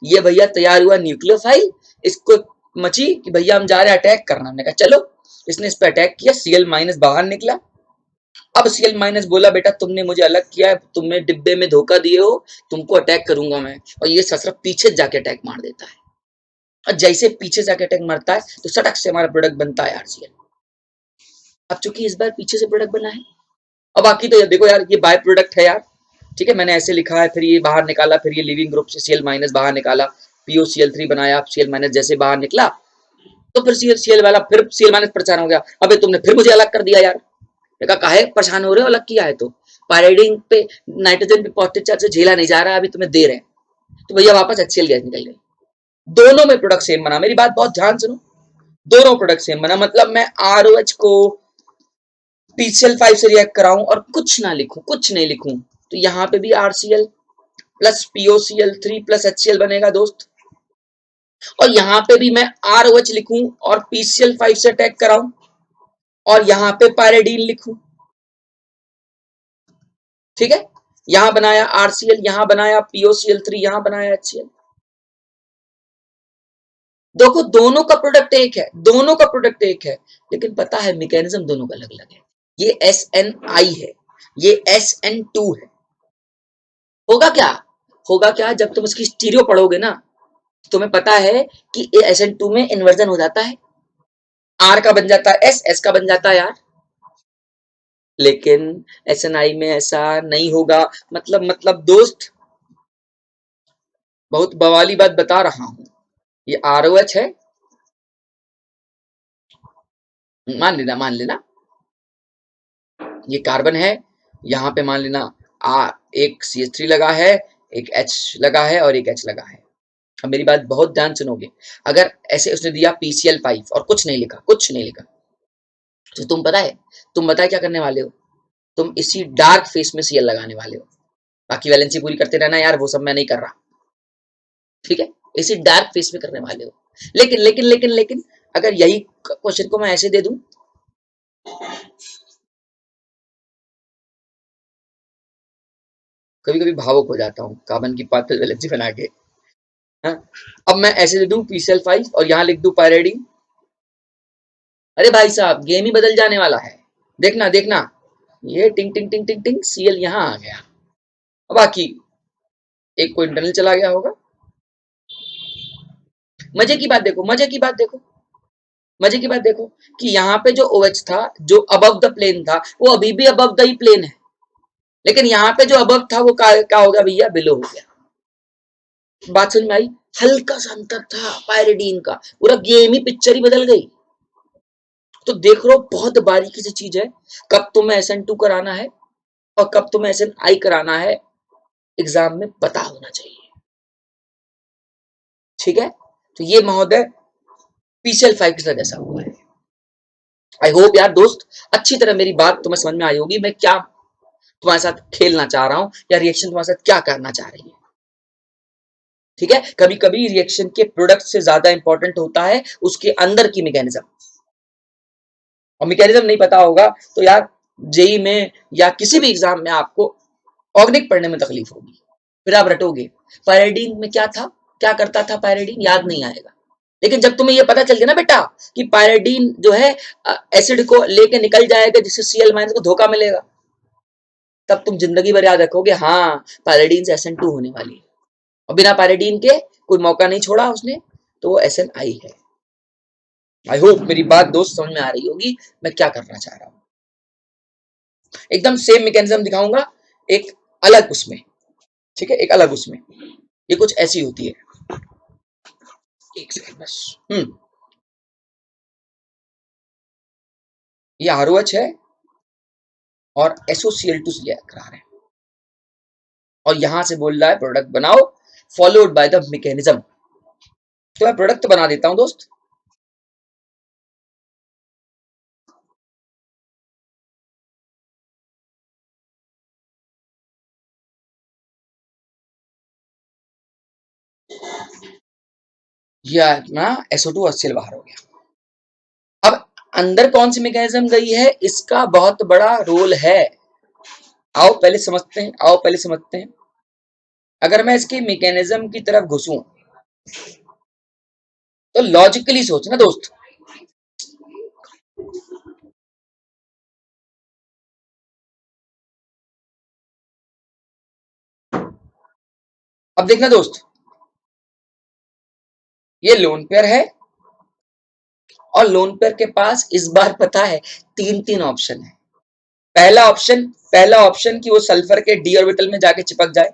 Speaker 1: ये भैया तैयार हुआ न्यूक्लियोफाइल, इसको मची कि भैया हम जा रहे हैं अटैक करना। हमने कहा चलो, इसने इस पे अटैक किया, Cl माइनस बाहर निकला। अब Cl माइनस बोला बेटा तुमने मुझे अलग किया है, तुमने डिब्बे में धोखा दिए हो, तुमको अटैक करूंगा मैं, और ये ससरा पीछे जाके अटैक मार देता है, और जैसे पीछे जाके अटैक मारता है तो सटक से हमारा प्रोडक्ट बनता है RCl। अब चूंकि इस बार पीछे से प्रोडक्ट बना है, अब बाकी तो देखो यार ये बाय प्रोडक्ट है यार, ठीक है, मैंने ऐसे लिखा है, फिर ये बाहर निकाला, फिर ये लिविंग ग्रुप से Cl माइनस बाहर निकाला, POCl3 बनाया, Cl माइनस जैसे बाहर निकला तो फिर Cl वाला फिर Cl माइनस परेशान हो गया, अबे तुमने फिर मुझे अलग कर दिया यार। देखा काहे परेशान हो रहे हो, अलग किया है तो पायरिडीन पे नाइट्रोजन पे पॉजिटिव चार्ज से झेला नहीं जा रहा, अभी तुम्हें दे रहे हैं, तो भैया वापस HCl गैस निकल गई। दोनों में प्रोडक्ट सेम बना, मेरी बात बहुत ध्यान सुनो, दोनों प्रोडक्ट सेम बना, मतलब मैं ROH को PCl5 से रिएक्ट कराऊं और कुछ ना लिखूं, कुछ नहीं लिखूं, तो यहाँ पे भी RCl plus POCl3 plus HCl बनेगा दोस्त, और यहाँ पे भी मैं ROH लिखूं और PCl5 से अटैक कराऊं और यहाँ पे पायरिडीन लिखूं, ठीक है, यहां बनाया RCl, यहां बनाया POCl3, यहां बनाया HCl। देखो दोनों का प्रोडक्ट एक है, दोनों का प्रोडक्ट एक है, लेकिन पता है मैकेनिज्म दोनों का अलग अलग है। ये SNI है, ये SN2 है। होगा क्या, होगा क्या, जब तुम इसकी स्टीरियो पढ़ोगे ना तुम्हें पता है कि SN2 में इन्वर्जन हो जाता है, R का बन जाता है S का बन जाता है R, लेकिन SNI में ऐसा नहीं होगा। मतलब दोस्त बहुत बवाली बात बता रहा हूं, ये ROH है, मान लेना, मान लेना ये कार्बन है, यहाँ पे मान लेना एक CH3 लगा है, एक H लगा है और एक H लगा है। अब मेरी बात बहुत ध्यान सुनोगे, अगर ऐसे उसने दिया PCl5 और कुछ नहीं लिखा, कुछ नहीं लिखा, तो तुम पता है, तुम बताए क्या करने वाले हो, तुम इसी डार्क फेस में Cl लगाने वाले हो, बाकी वैलेंसी पूरी करते रहना यार, वो सब मैं नहीं कर रहा, ठीक है, इसी डार्क फेस में करने वाले हो। लेकिन लेकिन लेकिन लेकिन अगर यही क्वेश्चन को मैं ऐसे दे दूं, कभी कभी भावुक हो जाता हूँ कार्बन की पार्टिकल वैलेंसी बना के, हाँ? अब मैं ऐसे दे दूं PCl5 और यहाँ लिख दूं पायरिडीन, अरे भाई साहब गेम ही बदल जाने वाला है, देखना देखना, ये टिंग टिंग टिंग टिंग टिंग Cl यहाँ आ गया, बाकी एक को इंटरनल चला गया होगा। मजे की बात देखो, मजे की बात देखो, मजे की बात देखो कि यहाँ पे जो OH था, जो अबव द प्लेन था, वो अभी भी अबव द ही प्लेन है, लेकिन यहाँ पे जो अबव था वो क्या हो गया भैया, बिलो हो गया। बात समझ में आई, हल्का सा अंतर था पायरिडीन का, पूरा गेम ही पिक्चर ही बदल गई। तो देख लो बहुत बारीकी से चीज है, कब तुम्हें SN2 कराना है और कब तुम्हें SNI कराना है, एग्जाम में पता होना चाहिए, ठीक है। तो ये महोदय PCl5 के साथ ऐसा हुआ है। आई होप यार दोस्त अच्छी तरह मेरी बात तुम्हें समझ में आई होगी, मैं क्या तुम्हारे साथ खेलना चाह रहा हूं या रिएक्शन तुम्हारे साथ क्या करना चाह रही है, ठीक है। कभी कभी रिएक्शन के प्रोडक्ट से ज्यादा इंपॉर्टेंट होता है उसके अंदर की मैकेनिज्म, और मैकेनिज्म नहीं पता होगा तो यार जेई में या किसी भी एग्जाम में आपको ऑर्गेनिक पढ़ने में तकलीफ होगी, फिर आप रटोगे पायरिडीन में क्या था, क्या करता था पायरिडीन, याद नहीं आएगा। लेकिन जब तुम्हें ये पता चल गया ना बेटा कि पायरिडीन जो है एसिड को लेके निकल जाएगा जिससे Cl माइनस को धोखा मिलेगा, तब तुम जिंदगी भर याद रखोगे हाँ पायरिडीन से SN2 होने वाली है, और बिना पायरिडीन के कोई मौका नहीं छोड़ा उसने, तो वो SNI है। आई होप मेरी बात दोस्त समझ में आ रही होगी मैं क्या करना चाह रहा हूं। एकदम सेम मैकेनिज्म दिखाऊंगा एक अलग उसमें, ठीक है, एक अलग उसमें, ये कुछ ऐसी होती है, एक सेकंड बस। ये ROH है और SOCl2 से रिएक्ट करा रहे हैं, और यहां से बोल रहा है प्रोडक्ट बनाओ फॉलोड बाय द मैकेनिज्म, तो मैं प्रोडक्ट तो बना देता हूं दोस्त। यह अपना SO2 HCl बाहर हो गया। अब अंदर कौन सी मैकेनिज्म गई है, इसका बहुत बड़ा रोल है, आओ पहले समझते हैं, आओ पहले समझते हैं। अगर मैं इसकी मैकेनिज्म की तरफ घुसूं तो लॉजिकली सोच ना दोस्त, अब देखना दोस्त, ये लोन पेयर है और लोन पेयर के पास इस बार पता है तीन तीन ऑप्शन है। पहला ऑप्शन कि वो सल्फर के d ऑर्बिटल में जाके चिपक जाए,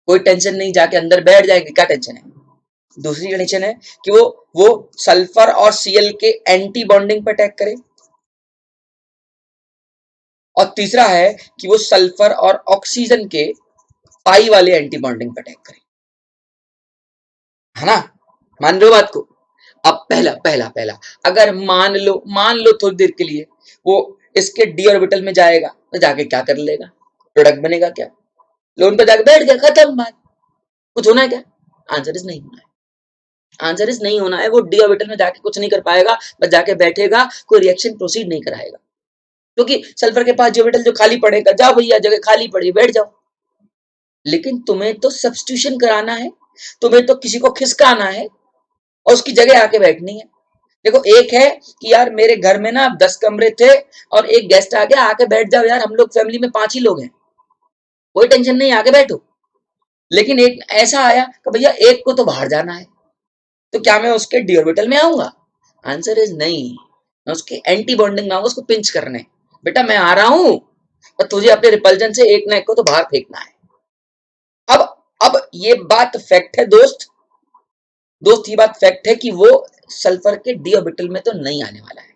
Speaker 1: कोई टेंशन नहीं, जाके अंदर बैठ जाएंगे, क्या टेंशन है। दूसरी कंडीशन है कि वो सल्फर और सीएल के एंटी बॉन्डिंग पर अटैक करे, और तीसरा है कि वो सल्फर और ऑक्सीजन के पाई वाले एंटी बॉन्डिंग पर अटैक करे, है ना। मान लो बात को। अब पहला पहला पहला अगर मान लो थोड़ी देर के लिए वो इसके डी ऑर्बिटल में जाएगा, तो जाके क्या कर लेगा, प्रोडक्ट बनेगा क्या, लोन पे जाके बैठ गया, खत्म बात। कुछ होना है क्या? आंसर इज नहीं होना है, आंसर इज नहीं होना है। वो डी ऑर्बिटल में जाके कुछ नहीं कर पाएगा, बस जाके बैठेगा, कोई रिएक्शन प्रोसीड नहीं कराएगा, क्योंकि सल्फर के पास डी ऑर्बिटल जो खाली पड़ेगा, जाओ भैया जगह खाली पड़ी बैठ जाओ। लेकिन तुम्हें तो सब्स्टिट्यूशन कराना है, तुम्हें तो किसी को खिसकाना है और उसकी जगह आके बैठनी है। देखो एक है कि यार मेरे घर में ना 10 कमरे थे और एक गेस्ट आ गया, आके बैठ जाओ यार, हम लोग फैमिली में 5 ही लोग हैं, कोई टेंशन नहीं, आके बैठो। लेकिन एक ऐसा आया कि भैया एक को तो बाहर जाना है, तो क्या मैं उसके डी ऑर्बिटल में आऊंगा? आंसर इज नहीं। मैं उसके एंटी बॉन्डिंग में आऊंगा, उसको पिंच करने, बेटा मैं आ रहा हूं, और तुझे अपने रिपल्जन से एक ना एक को तो बाहर फेंकना है। अब अब ये बात फैक्ट है दोस्त, ये बात फैक्ट है कि वो सल्फर के डी ऑर्बिटल में तो नहीं आने वाला है,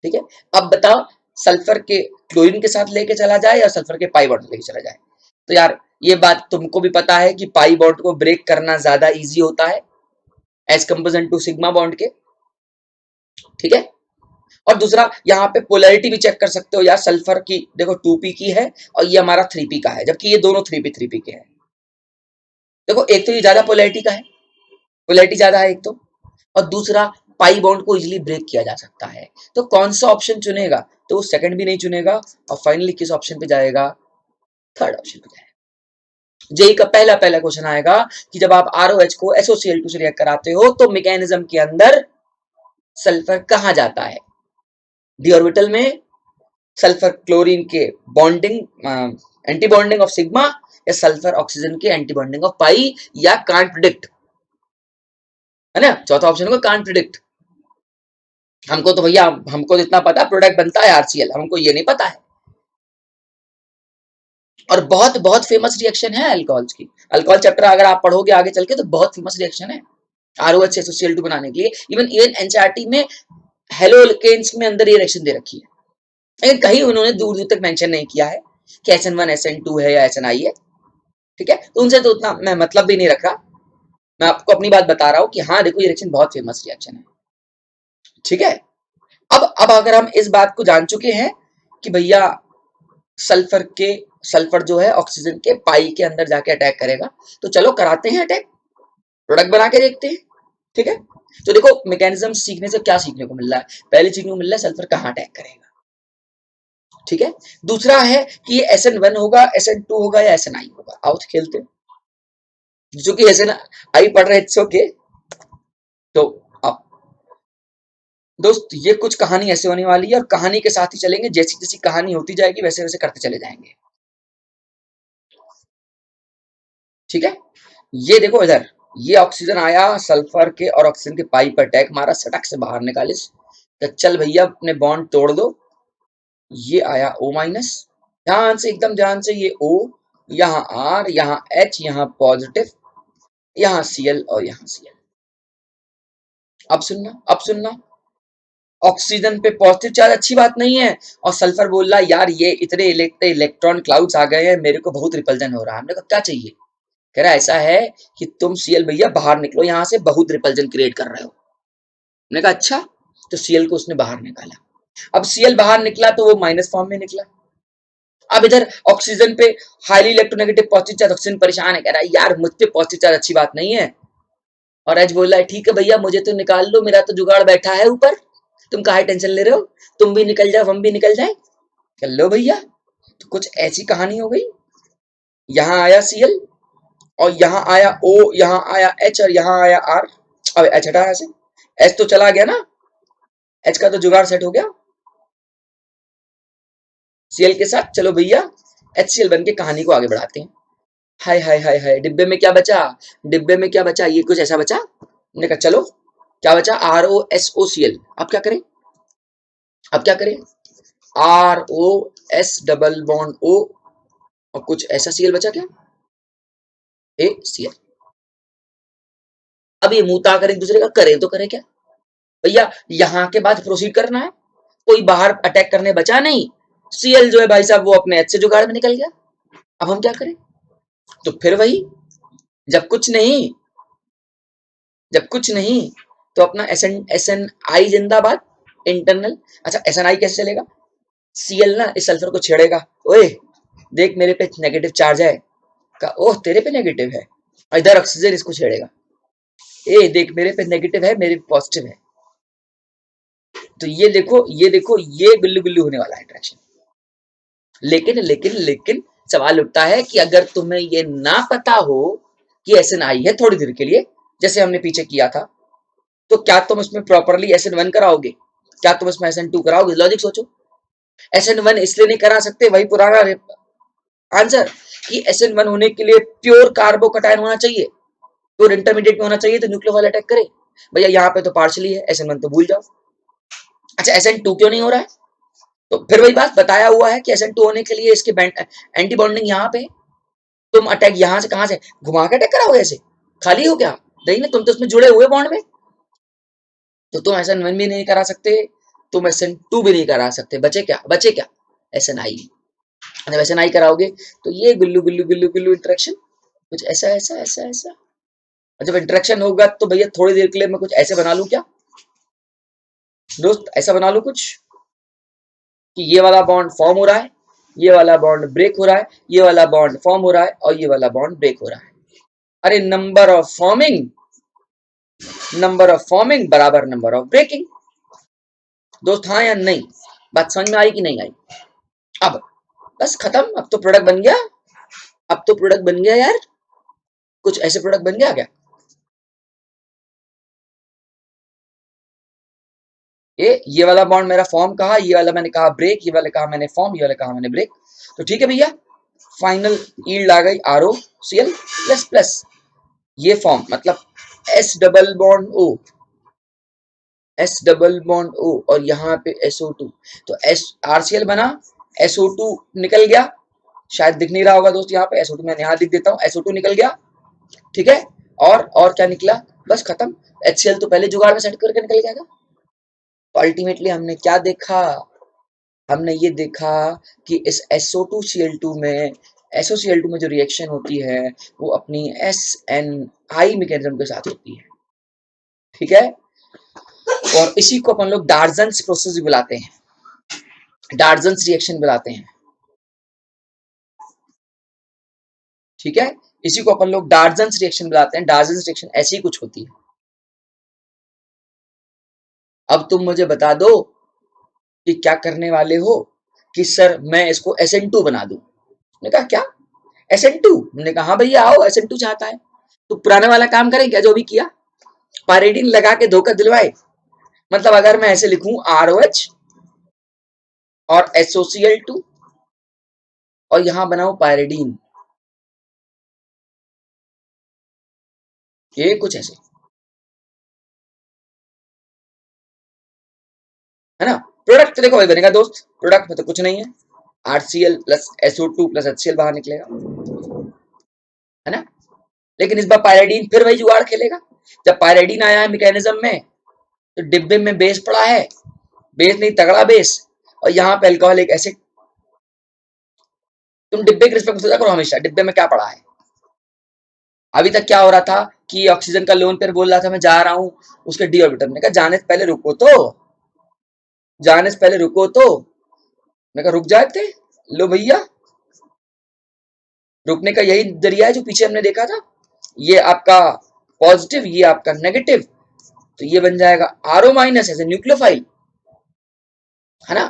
Speaker 1: ठीक है। अब बताओ सल्फर के क्लोरीन के साथ लेके चला जाए या सल्फर के पाई बॉन्ड लेके चला जाए? तो यार ये बात तुमको भी पता है कि पाई बॉन्ड को ब्रेक करना ज्यादा इजी होता है as comparison to sigma bond के, ठीक है। और दूसरा यहाँ पे पोलैरिटी भी चेक कर सकते हो यार, सल्फर की देखो 2p की है और ये हमारा 3p का है, जबकि ये दोनों 3p के हैं। देखो एक तो ये ज्यादा पोलैरिटी का है, पोलैरिटी ज्यादा है एक तो, और दूसरा पाई बॉन्ड को इजीली ब्रेक किया जा सकता है। तो कौन सा ऑप्शन चुनेगा? तो वो सेकंड भी नहीं चुनेगा, और फाइनली किस ऑप्शन पे जाएगा? थर्ड ऑप्शन पे जाएगा। जेई का पहला पहला क्वेश्चन आएगा कि जब आप ROH को SOCl2 से रिएक्ट कराते हो तो मैकेनिज्म के अंदर सल्फर कहां जाता है? डी ऑर्बिटल में, सल्फर क्लोरीन के bonding anti bonding of sigma, या सल्फर ऑक्सीजन के एंटी बॉन्डिंग ऑफ पाई, या कांट प्रिडिक्ट, है ना। चौथा ऑप्शन होगा कांट प्रिडिक्ट। हमको तो भैया हमको तो इतना पता प्रोडक्ट बनता है RCl, हमको ये नहीं पता है। और बहुत बहुत फेमस रिएक्शन है अल्कोहल्स की, अल्कोहल चैप्टर अगर आप पढ़ोगे आगे चल के तो बहुत फेमस रिएक्शन है ROH से SOCl2 बनाने के लिए। इवन NCERT में हेलोकेन्स में अंदर ये रिएक्शन दे रखी है, लेकिन कहीं उन्होंने दूर दूर तक मेंशन नहीं किया है कि SN1 SN2 है या SNI है, ठीक है। तो उनसे तो उतना मैं मतलब भी नहीं रख रहा, मैं आपको अपनी बात बता रहा हूँ कि हाँ देखो ये रिएक्शन बहुत फेमस रिएक्शन है, ठीक है। अब अगर हम इस बात को जान चुके हैं कि भैया सल्फर जो है ऑक्सीजन के पाई के अंदर जाके अटैक करेगा, तो चलो कराते हैं अटैक, प्रोडक्ट बना के देखते हैं, ठीक है। तो देखो मैकेनिज्म सीखने से क्या सीखने को मिल रहा है? पहले सीखने को मिल रहा है सल्फर कहाँ अटैक करेगा, ठीक है। दूसरा है कि ये SN1 होगा, SN2 होगा या SNI होगा। आओ तो खेलते हैं, जो कि SNI पढ़ रहे हैं ओके। तो अब दोस्त ये कुछ कहानी ऐसे होने वाली है, और कहानी के साथ ही चलेंगे, जैसी जैसी कहानी होती जाएगी वैसे वैसे करते चले जाएंगे, ठीक है। ये देखो इधर, ये ऑक्सीजन आया सल्फर के और ऑक्सीजन के पाइप पर अटैक मारा, सटक से बाहर निकाले, तो चल भैया अपने बॉन्ड तोड़ दो। ये आया O-, ध्यान से एकदम ध्यान से, ये O, यहाँ R, यहाँ H, यहाँ पॉजिटिव, यहाँ Cl और यहाँ Cl। अब सुनना, ऑक्सीजन पे पॉजिटिव चार्ज अच्छी बात नहीं है, और सल्फर बोल रहा यार ये इतने इलेक्ट्रॉन क्लाउड्स आ गए हैं, मेरे को बहुत रिपल्जन हो रहा है। हमने कहा क्या चाहिए? कह रहा ऐसा है कि तुम Cl भैया बाहर निकलो यहाँ से, बहुत रिपल्जन क्रिएट कर रहे हो। हमने कहा अच्छा, तो Cl को उसने बाहर निकाला। अब Cl बाहर निकला तो वो माइनस फॉर्म में निकला। अब इधर ऑक्सीजन पे highly electronegative positive charge, oxygen परेशान है, कह रहा है यार मुझ पे पॉजिटिव चार्ज अच्छी बात नहीं है, और एच बोल रहा है ठीक है भैया मुझे तो निकाल लो, मेरा तो जुगाड़ बैठा है ऊपर, तुम काहे टेंशन ले रहे हो, तुम भी निकल जाओ हम भी निकल जाए, चल लो भैया। तो कुछ ऐसी कहानी हो गई, यहाँ आया Cl और यहाँ आया O, यहाँ आया H और यहाँ आया R। अब H हटा यहाँ से, H तो चला गया ना, H का तो जुगाड़ सेट हो गया Cl के साथ। चलो भैया HCl बन के कहानी को आगे बढ़ाते हैं। हाय हाय हाय हाय, डिब्बे में क्या बचा? डिब्बे में क्या बचा? ये कुछ ऐसा बचा। हमने कहा चलो क्या बचा? ROSOCl। अब क्या करें? अब क्या करें? ROS डबल बॉन्ड O, और कुछ ऐसा Cl बचा क्या? HCl। अब ये मुंह ताकर एक दूसरे का करे तो करे क्या भैया, यहाँ के बाद प्रोसीड करना है, कोई बाहर अटैक करने बचा नहीं। Cl जो है भाई साहब वो अपने H से जुगाड़ में निकल गया। अब हम क्या करें? तो फिर वही, जब कुछ नहीं, जब कुछ नहीं तो अपना SN SNI जिंदाबाद इंटरनल। अच्छा SNI कैसे चलेगा? Cl ना इस सल्फर को छेड़ेगा, ओए देख मेरे पे नेगेटिव चार्ज है का, ओह तेरे पे नेगेटिव है। इधर ऑक्सीजन इसको छेड़ेगा, ए देख मेरे पे नेगेटिव है मेरे पे पॉजिटिव है। तो ये देखो ये देखो ये गुल्लू गुल्लू होने वाला है इंटरेक्शन। लेकिन लेकिन लेकिन सवाल उठता है कि अगर तुम्हें ये ना पता हो कि SNI है थोड़ी देर के लिए, जैसे हमने पीछे किया था, तो क्या तुम इसमें प्रॉपरली SN1 कराओगे? क्या तुम इसमें SN2 कराओगे? लॉजिक सोचो। SN1 इसलिए नहीं करा सकते, वही पुराना आंसर कि SN1 होने के लिए प्योर कार्बोकटायन होना चाहिए, प्योर इंटरमीडिएट में होना चाहिए तो न्यूक्लियोफाइल अटैक करे। भैया यहाँ पे तो पार्शली है, SN1 तो भूल जाओ। अच्छा SN2 क्यों नहीं हो रहा है? तो फिर वही बात बताया हुआ है कि SN2 होने के लिए इसके एंटी बॉन्डिंग यहाँ पे, तुम अटैक यहाँ से कहां से घुमा के अटैक कराओगे? ऐसे खाली हो क्या? नहीं ना, तुम तो उसमें जुड़े हुए बॉन्ड में, तो तुम SN1 भी नहीं करा सकते, तुम SN2 भी नहीं करा सकते, बचे क्या? बचे क्या? SNI। जब SNI कराओगे तो ये गुल्लू गुल्लू गुल्लू गुल्लू इंटरेक्शन कुछ ऐसा ऐसा ऐसा ऐसा। और जब इंटरेक्शन होगा तो भैया थोड़ी देर के लिए मैं कुछ ऐसे बना लूं क्या दोस्त? ऐसा बना लूं कुछ कि ये वाला बॉन्ड फॉर्म हो रहा है, ये वाला बॉन्ड ब्रेक हो रहा है, ये वाला बॉन्ड फॉर्म हो रहा है और ये वाला बॉन्ड ब्रेक हो रहा है। अरे नंबर ऑफ फॉर्मिंग बराबर नंबर ऑफ ब्रेकिंग। दोस्त हाँ या नहीं? बात समझ में आई कि नहीं आई? अब बस खत्म, अब तो प्रोडक्ट बन गया, अब तो प्रोडक्ट बन गया यार। कुछ ऐसे प्रोडक्ट बन गया क्या? ये वाला बॉन्ड मेरा फॉर्म कहा, ये वाला मैंने कहा ब्रेक, ये वाला कहा मैंने फॉर्म, ये वाला कहा मैंने ब्रेक। तो ठीक है भैया, फाइनल यील्ड आ गई ROCl प्लस प्लस, ये फॉर्म मतलब S डबल बॉन्ड O और यहाँ पे SO2, तो RCl बना, SO2 निकल गया, शायद दिख नहीं रहा होगा दोस्त यहाँ पे, SO2 मैं यहाँ लिख देता हूँ, SO2 निकल गया, ठीक है। और क्या निकला? बस खत्म। HCl तो पहले जुगाड़ में सेट करके निकल गया था। तो अल्टीमेटली हमने क्या देखा? हमने ये देखा कि इस SO2Cl2 में, SOCl2 में जो रिएक्शन होती है वो अपनी SNI मैकेनिज्म के साथ होती है, ठीक है। और इसी को अपन लोग डार्जन्स प्रोसेस भी बुलाते हैं, डार्जन्स रिएक्शन बुलाते हैं, ठीक है। इसी को अपन लोग डार्जन्स रिएक्शन बुलाते हैं। डार्जन्स रिएक्शन ऐसी कुछ होती है। अब तुम मुझे बता दो कि क्या करने वाले हो? कि सर मैं इसको SN2 बना दूं। मैंने कहा क्या SN2? मैंने कहा हाँ भैया आओ, SN2 चाहता है तो पुराने वाला काम करें क्या जो भी किया, पायरेडिन लगा के धोखा दिलवाए। मतलब अगर मैं ऐसे लिखूं ROH और SOCl2 और यहां बनाऊं पायरेडीन, ये कुछ ऐसे है ना। प्रोडक्ट तो देखो वही बनेगा दोस्त, प्रोडक्ट में तो कुछ नहीं है, RCl plus SO2 plus HCl बाहर निकलेगा, है ना। लेकिन इस बार पायरेडीन फिर वही जुगाड़ खेलेगा। जब पायरेडीन आया है मैकेनिज्म में तो डिब्बे में बेस पड़ा है, बेस नहीं तगड़ा बेस, और यहाँ पे अल्कोहलिक एसिड। तुम डिब्बे के रिस्पेक्ट में सोचा करो हमेशा, डिब्बे में क्या पड़ा है। अभी तक क्या हो रहा था कि ऑक्सीजन का लोन पेयर बोल रहा था मैं जा रहा हूँ उसके डी ऑर्बिटल में, कहा जाने से पहले रुको तो, जाने से पहले रुको तो। मैं कहा रुक जाते, लो भैया रुकने का यही जरिया है जो पीछे हमने देखा था, ये आपका पॉजिटिव, ये आपका नेगेटिव, तो ये बन जाएगा RO minus as a nucleophile, है ना।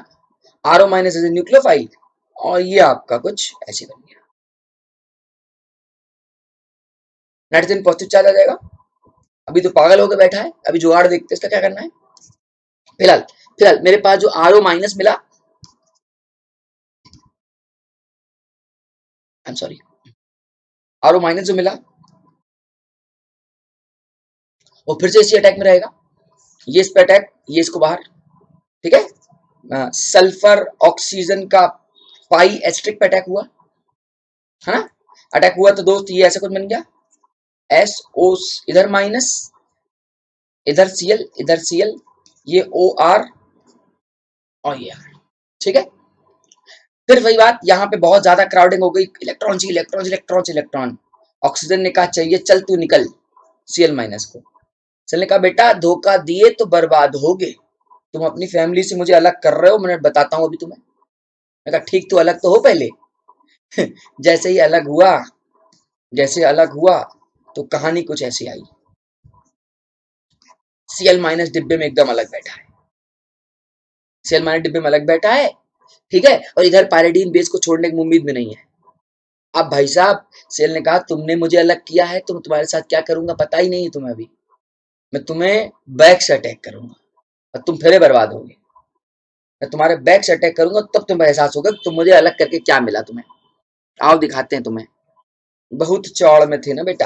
Speaker 1: RO minus as a nucleophile, और ये आपका कुछ ऐसे बन गया, नाइट्रोजन पॉजिटिव चार्ज आ जाएगा। अभी तो पागल होकर बैठा है, अभी जुगाड़ देखते इसका क्या करना है। फिलहाल फिलहाल मेरे पास जो RO माइनस मिला, I am sorry, RO minus जो मिला वो फिर से इसी अटैक में रहेगा, ये इस पे अटैक, ये इसको बाहर, ठीक है। सल्फर ऑक्सीजन का पाई एस्ट्रिक पे अटैक हुआ, है ना। अटैक हुआ तो दोस्त ये ऐसा कुछ बन गया, एस ओ, इधर माइनस, इधर सीएल, इधर सीएल, ये ओ आर और ये आर। ठीक है, फिर वही बात, यहाँ पे बहुत ज्यादा क्राउडिंग हो गई, इलेक्ट्रॉन चाहिए, इलेक्ट्रॉन, इलेक्ट्रॉन, इलेक्ट्रॉन। ऑक्सीजन ने कहा चाहिए, चल तू निकल, सीएल माइनस को। सीएल ने कहा बेटा धोखा दिए तो बर्बाद होगे, तुम अपनी फैमिली से मुझे अलग कर रहे हो, मैं बताता हूँ अभी तुम्हें। मैं कहा ठीक, तो अलग तो हो पहले। जैसे ही अलग हुआ, जैसे अलग हुआ तो कहानी कुछ ऐसी आई। सीएल माइनस डिब्बे में एकदम अलग बैठा है, सीएल माइनस डिब्बे में अलग बैठा है, ठीक है, और इधर पायरिडीन बेस को छोड़ने की उम्मीद में नहीं है। अब भाई साहब, सेल ने कहा तुमने मुझे अलग किया है, तुम तुम्हारे साथ क्या करूंगा पता ही नहीं है तुम्हें अभी, मैं तुम्हें बैक से अटैक करूंगा और तुम फिर बर्बाद होगे। मैं तुम्हारे बैक से अटैक करूंगा तब तुम्हें एहसास होगा कि तुम मुझे अलग करके क्या मिला तुम्हें। आओ दिखाते हैं तुम्हें। बहुत चौड़ में थे ना बेटा,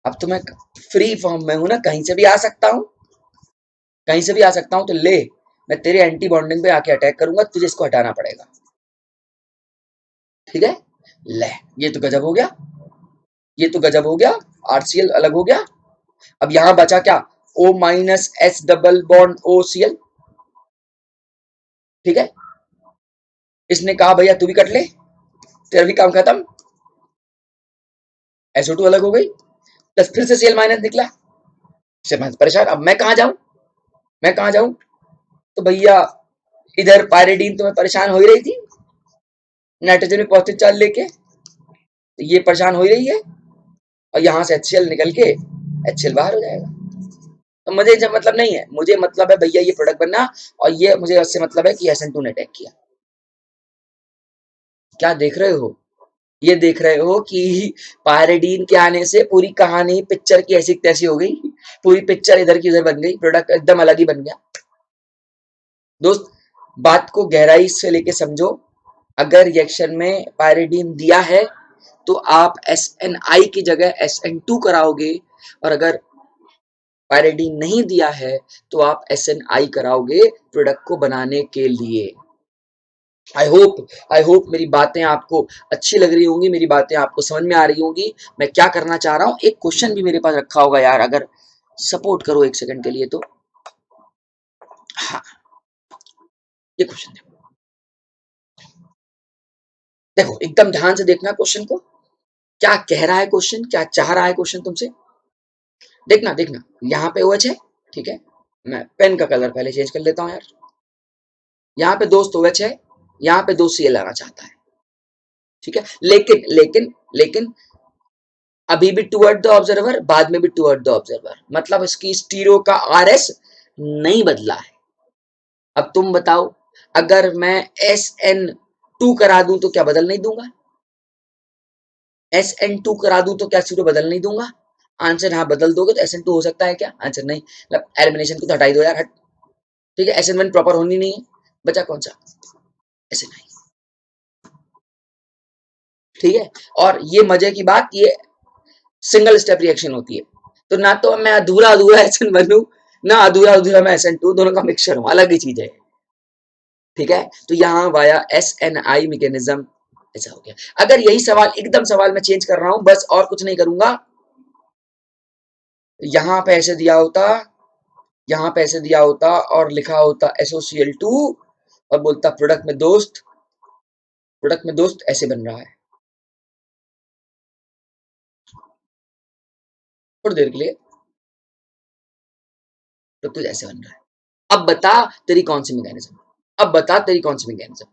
Speaker 1: अब तो मैं फ्री फॉर्म में हूं ना, कहीं से भी आ सकता हूं, कहीं से भी आ सकता हूं, तो ले, मैं तेरे एंटी बॉन्डिंग पे आके अटैक करूंगा, तुझे इसको हटाना पड़ेगा। ठीक है, ले, ये तो गजब हो गया, ये तो गजब हो गया, आरसीएल अलग हो गया। अब यहां बचा क्या, O minus S double bond O C L. ठीक है, इसने कहा भैया तू भी कट ले, तेरा भी काम खत्म, SO2 अलग हो गई, प्लस फिर से सीएल माइनस निकला, से मैं परेशान, अब मैं कहां जाऊं, मैं कहां जाऊं। तो भैया इधर पायरिडीन तो मैं परेशान हो ही रही थी, नाइट्रोजन में पॉजिटिव चार्ज लेके, तो ये परेशान हो ही रही है, और यहां से HCl निकल के HCl बाहर हो जाएगा। तो मुझे जब मतलब नहीं है, मुझे मतलब है भैया ये प्रोडक्ट बनना, और ये मुझे उससे मतलब है कि SN2 ने अटैक किया। क्या देख रहे हो, ये देख रहे हो कि पायरिडीन के आने से पूरी कहानी पिक्चर की ऐसी तैसी हो गई, पूरी पिक्चर इधर की उधर बन गई, प्रोडक्ट एकदम अलग ही बन गया। दोस्त, बात को गहराई से लेके समझो, अगर रिएक्शन में पायरिडीन दिया है तो आप SNI की जगह SN2 कराओगे, और अगर पायरिडीन नहीं दिया है तो आप SNI कराओगे प्रोडक्ट को बनाने के लिए। आई होप मेरी बातें आपको अच्छी लग रही होंगी, मेरी बातें आपको समझ में आ रही होंगी, मैं क्या करना चाह रहा हूं। एक क्वेश्चन भी मेरे पास रखा होगा यार, अगर सपोर्ट करो एक सेकंड के लिए तो। हाँ, ये क्वेश्चन देखो, देखो एकदम ध्यान से देखना क्वेश्चन को, क्या कह रहा है क्वेश्चन, क्या चाह रहा है क्वेश्चन तुमसे। देखना देखना, यहाँ पे OH है, ठीक है, मैं पेन का कलर पहले चेंज कर लेता हूँ यार। यहाँ पे दोस्त OH है, यहाँ पे दो Cl आना चाहता है, ठीक है, लेकिन लेकिन लेकिन अभी भी टुवर्ड द ऑब्जर्वर, बाद में भी टुवर्ड द ऑब्जर्वर, मतलब इसकी स्टीरो का RS नहीं बदला है। अब तुम बताओ, अगर मैं SN2 करा दूं तो क्या बदल नहीं दूंगा, SN2 करा दूं तो क्या स्टीरो बदल नहीं दूंगा। आंसर हाँ बदल दोगे तो SN2 हो सकता है क्या, आंसर नहीं, मतलब एलिमिनेशन को तो हटाई दो यार, हट। ठीक है, SN1 प्रॉपर होनी नहीं है, बचा कौन सा, SN9। ठीक है, और ये मजे की बात, ये सिंगल स्टेप रिएक्शन होती है, तो ना तो मैं अधूरा अधूरा SN बनूं, ना अधूरा अधूरा मैं SN2, दोनों का मिक्सचर हूं, अलग ही चीज है। ठीक है, तो यहाँ वाया SNI मैकेनिज्म ऐसा हो गया। अगर यही सवाल, एकदम सवाल मैं चेंज कर रहा हूं बस, और कुछ नहीं करूंगा, यहाँ पे ऐसे दिया होता, यहाँ पे ऐसे दिया होता और लिखा होता SOCl2, और बोलता प्रोडक्ट में दोस्त, प्रोडक्ट में दोस्त ऐसे बन रहा है थोड़ी देर के लिए, तो कुछ ऐसे बन रहा है। अब बता तेरी कौन सी मैकेनिज्म, अब बता तेरी कौन सी मैकेनिज्म।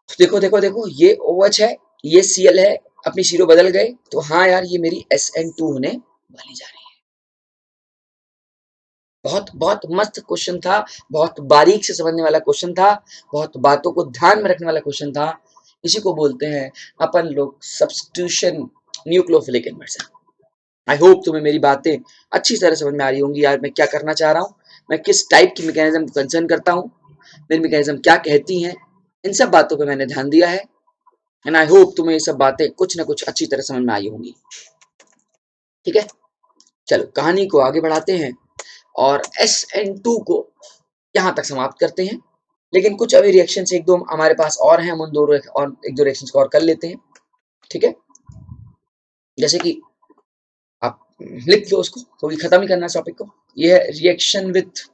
Speaker 1: तो देखो देखो देखो, ये OH है, ये Cl है, अपनी शीरो बदल गए, तो हाँ यार ये मेरी SN2 होने वाली जा रही है। बहुत बहुत मस्त क्वेश्चन था, बहुत बारीक से समझने वाला क्वेश्चन था, बहुत बातों को ध्यान में रखने वाला क्वेश्चन था। इसी को बोलते हैं अपन लोग substitution nucleophilic inversion. I hope तुम्हें मेरी बातें अच्छी तरह समझ में आ रही होंगी यार, मैं क्या करना चाह रहा हूँ, मैं किस टाइप की मैकेनिज्म को कंसर्न करता हूँ, मेरी मैकेनिज्म क्या कहती हैं, इन सब बातों पे मैंने ध्यान दिया है, एंड आई होप तुम्हें ये सब बातें कुछ ना कुछ अच्छी तरह समझ में आई होंगी। ठीक है, चलो कहानी को आगे बढ़ाते हैं और SN2 को यहाँ तक समाप्त करते हैं, लेकिन कुछ अभी रिएक्शन एक दो हमारे पास और हैं, हम उन दो और एक दो रिएक्शन को और कर लेते हैं। ठीक है, जैसे कि आप लिख दो उसको, क्योंकि खत्म ही करना है टॉपिक को। ये है रिएक्शन विथ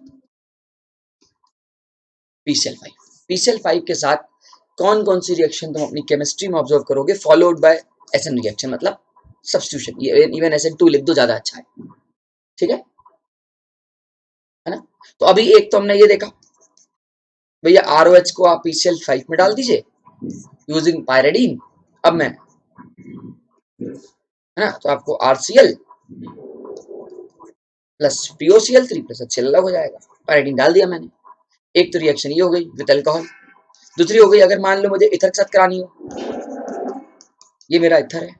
Speaker 1: PCl5। PCl5 के साथ कौन कौन सी रिएक्शन तुम अपनी केमिस्ट्री में ऑब्जर्व करोगे, फॉलोड बाय एसएन रिएक्शन, मतलब सब्स्टिट्यूशन। ये इवन SN2 लिख दो, ज्यादा अच्छा है, ठीक है ना। तो अभी एक तो हमने ये देखा भैया ROH को आप PCl5 में डाल दीजिए यूजिंग पायरेडीन। अब मैं, है ना, तो आपको RCl plus POCl3 plus HCl अलग हो जाएगा, पायरेडीन डाल दिया मैंने। एक तो रिएक्शन ये हो गई विद अल्कोहल। दूसरी हो गई, अगर मान लो मुझे इथर के साथ करानी हो, ये मेरा इथर है,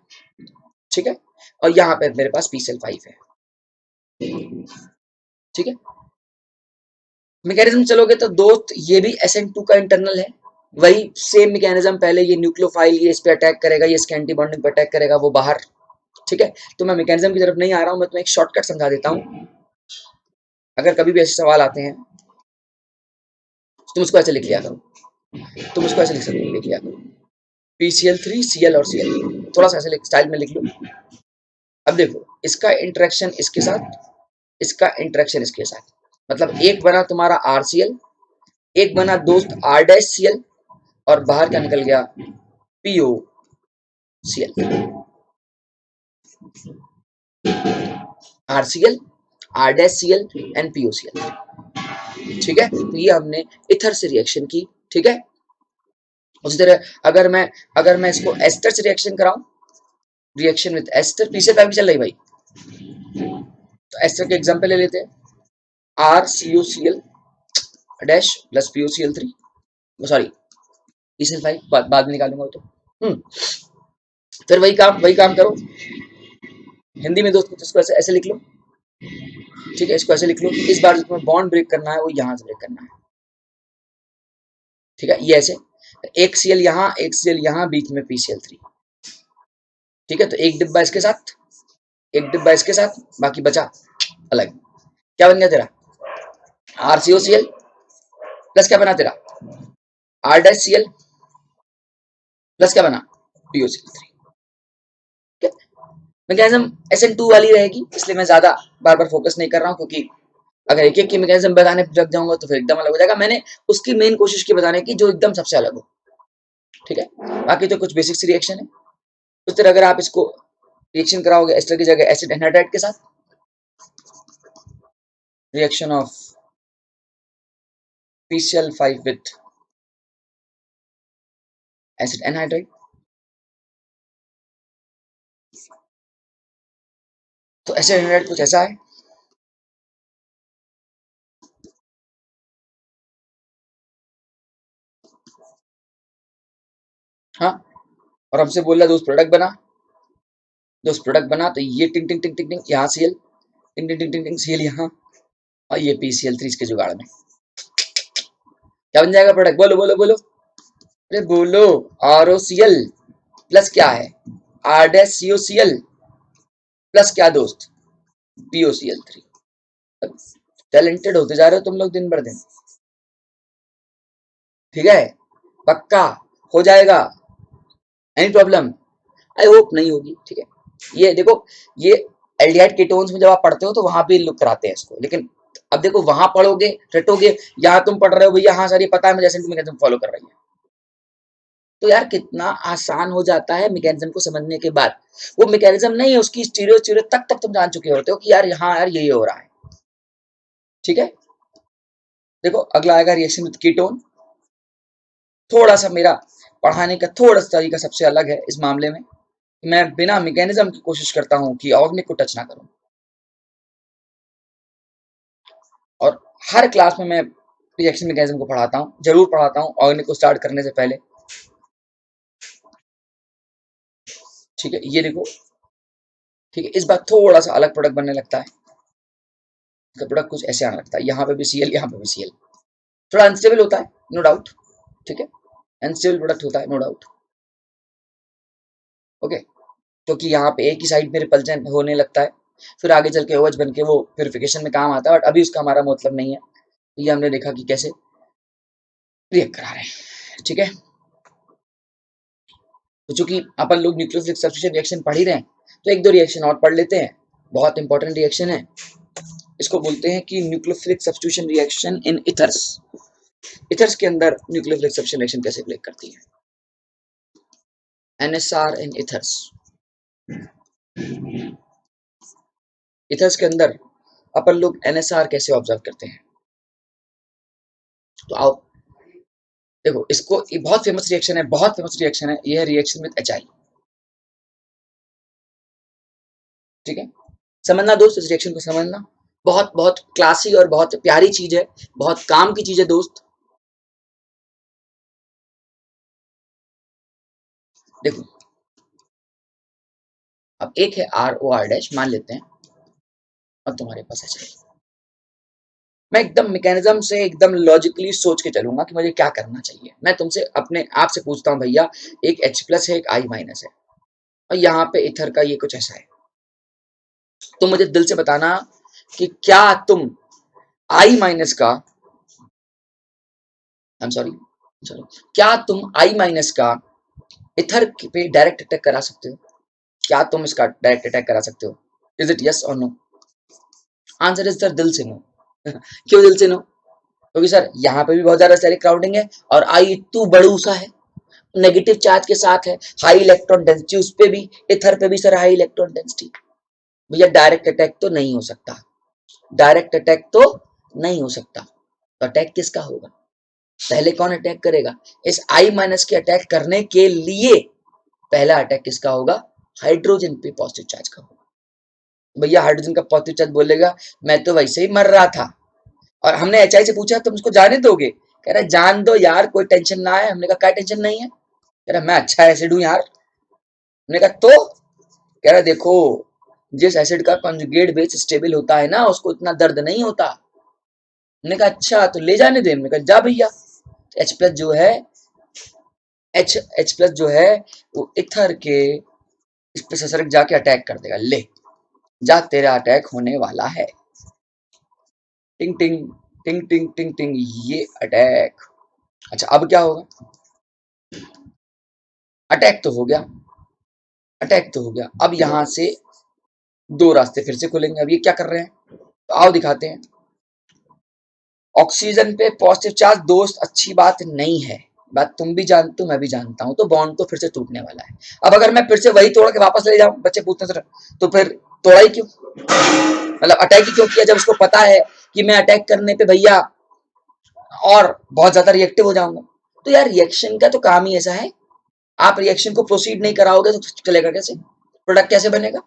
Speaker 1: ठीक है, और यहाँ पे मेरे पास PCl5 है, ठीक है। मैकेनिज्म चलोगे तो दोस्त ये भी SN2 का इंटरनल है, वही सेम मैकेनिज्म। पहले ये न्यूक्लियोफाइल ये इस पे अटैक करेगा, ये इसके एंटी बॉन्डिंग पे अटैक करेगा, वो बाहर, ठीक है। तो मैं मैकेनिज्म की तरफ नहीं आ रहा हूं, मैं तुम्हें एक शॉर्टकट समझा देता हूं। अगर कभी भी ऐसे सवाल आते हैं तुम उसको ऐसे लिख लिया करो, तुम उसको ऐसे लिख लिया करो, PCl3 Cl और Cl, थोड़ा सा ऐसे स्टाइल में लिख लो। अब देखो इसका इंटरेक्शन इसके साथ, इसका इंटरेक्शन इसके साथ, मतलब एक बना तुम्हारा RCl, एक बना दोस्त R-Cl, और बाहर क्या निकल गया POCl। RCl, R-Cl and POCl, ठीक है। तो ये हमने इथर से रिएक्शन की, ठीक है। उसी तरह अगर मैं इसको एस्टर से रिएक्शन कराऊं, रिएक्शन विद एस्टर, PCl5 चल रही भाई, तो एस्टर के एग्जांपल ले लेते हैं। RCOCl dash plus POCl3, sorry PCl5 बाद में निकालूंगा तो। फिर वही काम करो हिंदी में दोस्तों, इसको ऐसे लिख लो, ठीक है, इसको ऐसे लिख लो। इस बार जो तुम्हें बॉन्ड ब्रेक करना है वो यहां से ब्रेक करना है, ठीक है, ये ऐसे एक Cl यहाँ, एक Cl यहाँ, बीच में PCl3, ठीक है। तो एक डिब्बा इसके साथ, एक डिब्बा इसके साथ, बाकी बचा अलग। क्या बन गया तेरा RCOCl प्लस क्या बना तेरा R-Cl प्लस क्या बना POCl3। मैकेनिज्म SN2 वाली रहेगी, इसलिए मैं ज्यादा बार बार फोकस नहीं कर रहा हूँ, क्योंकि अगर एक एक की मैकेनिज्म बताने लग जाऊंगा तो फिर एकदम अलग हो जाएगा। मैंने उसकी मेन कोशिश की बताने की जो एकदम सबसे अलग हो, ठीक है। बाकी तो कुछ बेसिक्स रिएक्शन है। उस तरह अगर आप इसको रिएक्शन कराओगे एस्टर की जगह एसिड एनहाइड्राइड के साथ, reaction of PCl5 with acid anhydride, तो एसिड एनहाइड्राइड कुछ ऐसा है, हाँ, और हमसे बोल रहा दोस्त प्रोडक्ट बना, दोस्त प्रोडक्ट बना, तो ये टिंग टिंग टिंग टिंग टिंग यहाँ Cl, टिंग टिंग टिंग टिंग टिंग Cl यहाँ, और ये PCl3 इसके जुगाड़ में क्या बन जाएगा प्रोडक्ट, बोलो बोलो बोलो, अरे बोलो। ROCl प्लस क्या है R-COCl प्लस क्या दोस्त POCl3। टैलेंटेड होते जा रहे हो तुम लोग दिन भर दिन, ठीक है, पक्का हो जाएगा, एनी प्रॉब्लम, आई होप नहीं होगी, ठीक है। ये देखो, ये एल्डिहाइड कीटोन्स में जब आप पढ़ते हो तो वहां भी लुक कराते हैं इसको, लेकिन अब देखो वहां पढ़ोगे रटोगे, यहाँ तुम पढ़ रहे हो भैया, हाँ सर ये पता है मुझे, एसेंट मैकेनिज्म फॉलो कर रही है, तो यार कितना आसान हो जाता है मैकेनिज्म को समझने के बाद। वो मैकेनिज्म नहीं है, उसकी स्टीरियो स्टीरियो तक तुम जान चुके होते हो कि यार हाँ यार यही हो रहा है, ठीक है। देखो अगला आएगा रिएक्शन विद कीटोन। थोड़ा सा मेरा पढ़ाने का थोड़ा सा तरीका सबसे अलग है इस मामले में, मैं बिना मैकेनिज्म की कोशिश करता हूं कि ऑर्गेनिक को टच ना करूं, और हर क्लास में मैं रिएक्शन मैकेनिज्म को पढ़ाता हूं, जरूर पढ़ाता हूं ऑर्गेनिक को स्टार्ट करने से पहले, ठीक है। ये देखो, ठीक है, इस बार थोड़ा सा अलग प्रोडक्ट बनने लगता है, इसका प्रोडक्ट कुछ ऐसे आने लगता है, यहाँ पे भी Cl, यहाँ पे भी Cl, थोड़ा अनस्टेबल होता है नो डाउट, ठीक है, अनस्टेबल प्रोडक्ट होता है नो डाउट, ओके, क्योंकि यहाँ पे एक ही साइड में रिपल्जन होने लगता है, फिर आगे चल के OH बन के वो प्यूरिफिकेशन में काम आता है, बट अभी उसका हमारा मतलब नहीं है। तो ये हमने देखा कि कैसे रिएक्ट करा रहे हैं, ठीक है। तो चूंकि अपन लोग न्यूक्लियोफिलिक सब्स्टिट्यूशन रिएक्शन पढ़ ही रहे हैं, तो एक दो रिएक्शन और पढ़ लेते हैं, बहुत इंपॉर्टेंट रिएक्शन है। इसको बोलते हैं कि nucleophilic substitution reaction in ethers. Ethers के अंदर न्यूक्लियोफिलिक सब्स्टिट्यूशन रिएक्शन कैसे ब्रेक करती है? एनएसआर इन इथर्स। इथर्स के अंदर अपन लोग एनएसआर कैसे ऑब्जर्व करते हैं? तो आओ देखो, इसको ये बहुत फेमस रिएक्शन है, बहुत फेमस रिएक्शन है, ये है रिएक्शन विद एचआई। ठीक है, समझना दोस्त, इस रिएक्शन को समझना, बहुत बहुत क्लासी और बहुत प्यारी चीज है, बहुत काम की चीज है दोस्त। देखो, अब एक है आर ओ आर डैश मान लेते हैं, और तुम्हारे पास एच। मैं एकदम मैकेनिज्म से एकदम लॉजिकली सोच के चलूंगा कि मुझे क्या करना चाहिए। मैं तुमसे अपने आप से पूछता हूँ भैया, एक H प्लस है, एक I माइनस है, और यहाँ पे इथर का ये कुछ ऐसा है। तो मुझे दिल से बताना कि क्या तुम I माइनस का, आई एम सॉरी, क्या तुम I माइनस का इथर पे डायरेक्ट अटैक करा सकते हो? क्या तुम इसका डायरेक्ट अटैक करा सकते हो? इज इट यस और नो? आंसर इज सर दिल से नो। क्यों दिल से नो? क्योंकि सर यहाँ पे भी बहुत ज्यादा स्टेरिक क्राउडिंग है, और आई इतू बड़ू सा है, नेगेटिव चार्ज के साथ है, हाई इलेक्ट्रॉन डेंसिटी उस पे भी, इथर पे भी सर हाई इलेक्ट्रॉन डेंसिटी। भैया डायरेक्ट अटैक तो नहीं हो सकता, डायरेक्ट अटैक तो नहीं हो सकता। तो अटैक किसका होगा? पहले कौन अटैक करेगा? इस आई माइनस के अटैक करने के लिए पहला अटैक किसका होगा? हाइड्रोजन पे पॉजिटिव चार्ज का होगा। भैया हाइड्रोजन का पॉजिटिव चार्ज बोलेगा मैं तो वैसे ही मर रहा था, और हमने एचआई से पूछा तुम इसको जाने दोगे? कह रहा जान दो यार, कोई टेंशन ना है। हमने कहा क्या टेंशन नहीं है? कह रहा मैं अच्छा एसिड हूं यार। हमने कहा तो? कह रहा देखो, जिस एसिड का कॉन्जुगेट बेस स्टेबल होता है ना, उसको इतना दर्द नहीं होता। हमने कहा अच्छा तो ले जाने दे। हमने कहा जा भैया। एच प्लस जो है, एच प्लस जो है वो इथर के इस पे ससरक जाके अटैक कर देगा। ले जा, तेरा अटैक होने वाला है। टिंग टिंग टिंग टिंग टिंग टिंग, ये अटैक। अच्छा अब क्या होगा? अटैक तो हो गया, अटैक तो हो गया। अब यहां से दो रास्ते फिर से खुलेंगे। अब ये क्या कर रहे हैं, तो आओ दिखाते हैं। ऑक्सीजन पे पॉजिटिव चार्ज दोस्त अच्छी बात नहीं है, बात तुम भी जानते हो मैं भी जानता हूं। तो बॉन्ड तो फिर से टूटने वाला है। अब अगर मैं फिर से वही तोड़ के वापस ले जाऊं, बच्चे पूछते सर तो फिर तोड़ा ही क्यों, मतलब अटैक ही क्यों किया, जब उसको पता है कि मैं अटैक करने पे भैया और बहुत ज्यादा रिएक्टिव हो जाऊंगा। तो यार रिएक्शन का तो काम ही ऐसा है, आप रिएक्शन को प्रोसीड नहीं कराओगे तो चलेगा कैसे, प्रोडक्ट कैसे बनेगा?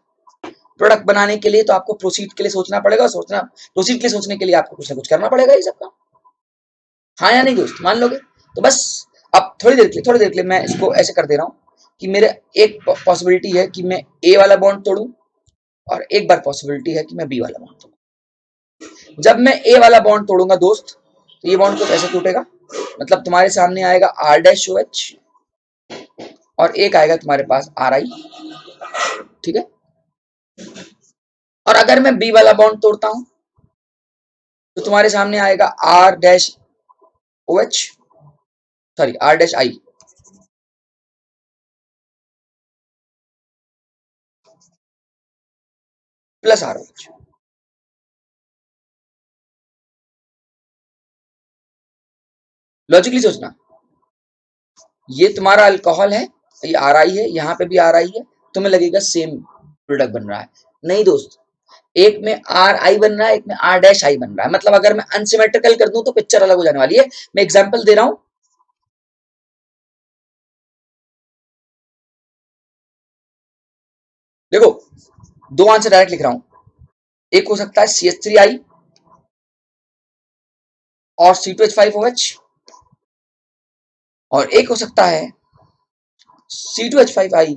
Speaker 1: प्रोडक्ट बनाने के लिए तो आपको प्रोसीड के लिए सोचना पड़ेगा, सोचना प्रोसीड के लिए सोचने के लिए आपको कुछ ना कुछ करना पड़ेगा ये सबका। हाँ या नहीं दोस्त, मान लोगे? तो बस अब थोड़ी देर के लिए मैं इसको ऐसे कर दे रहा हूँ कि मेरे एक पॉसिबिलिटी है कि मैं ए वाला बॉन्ड तोड़ूं, और एक बार पॉसिबिलिटी है कि मैं बी वाला बॉन्ड तोड़ूं। जब मैं ए वाला बॉन्ड तोड़ूंगा दोस्त, तो ये बॉन्ड कुछ ऐसे टूटेगा, मतलब तुम्हारे सामने आएगा आर डैश ओ एच, और एक आएगा तुम्हारे पास आर आई। ठीक है, और अगर मैं बी वाला बॉन्ड तोड़ता हूं, तो तुम्हारे सामने आएगा R dash O H, sorry R dash I, plus R O H. Logically सोचना, ये तुम्हारा अल्कोहल है, ये आर आई है, यहाँ पे भी आर आई है, तुम्हें लगेगा सेम प्रोडक्ट बन रहा है। नहीं दोस्त, एक में आर आई बन रहा है, एक में आर डैश आई बन रहा है। मतलब अगर मैं अनसिमेट्रिकल कर दूं तो पिक्चर अलग हो जाने वाली है। मैं एग्जांपल दे रहा हूं, देखो दो आंसर डायरेक्ट लिख रहा हूं। एक हो सकता है सी एच थ्री आई और C two H five O H, और एक हो सकता है C two H five I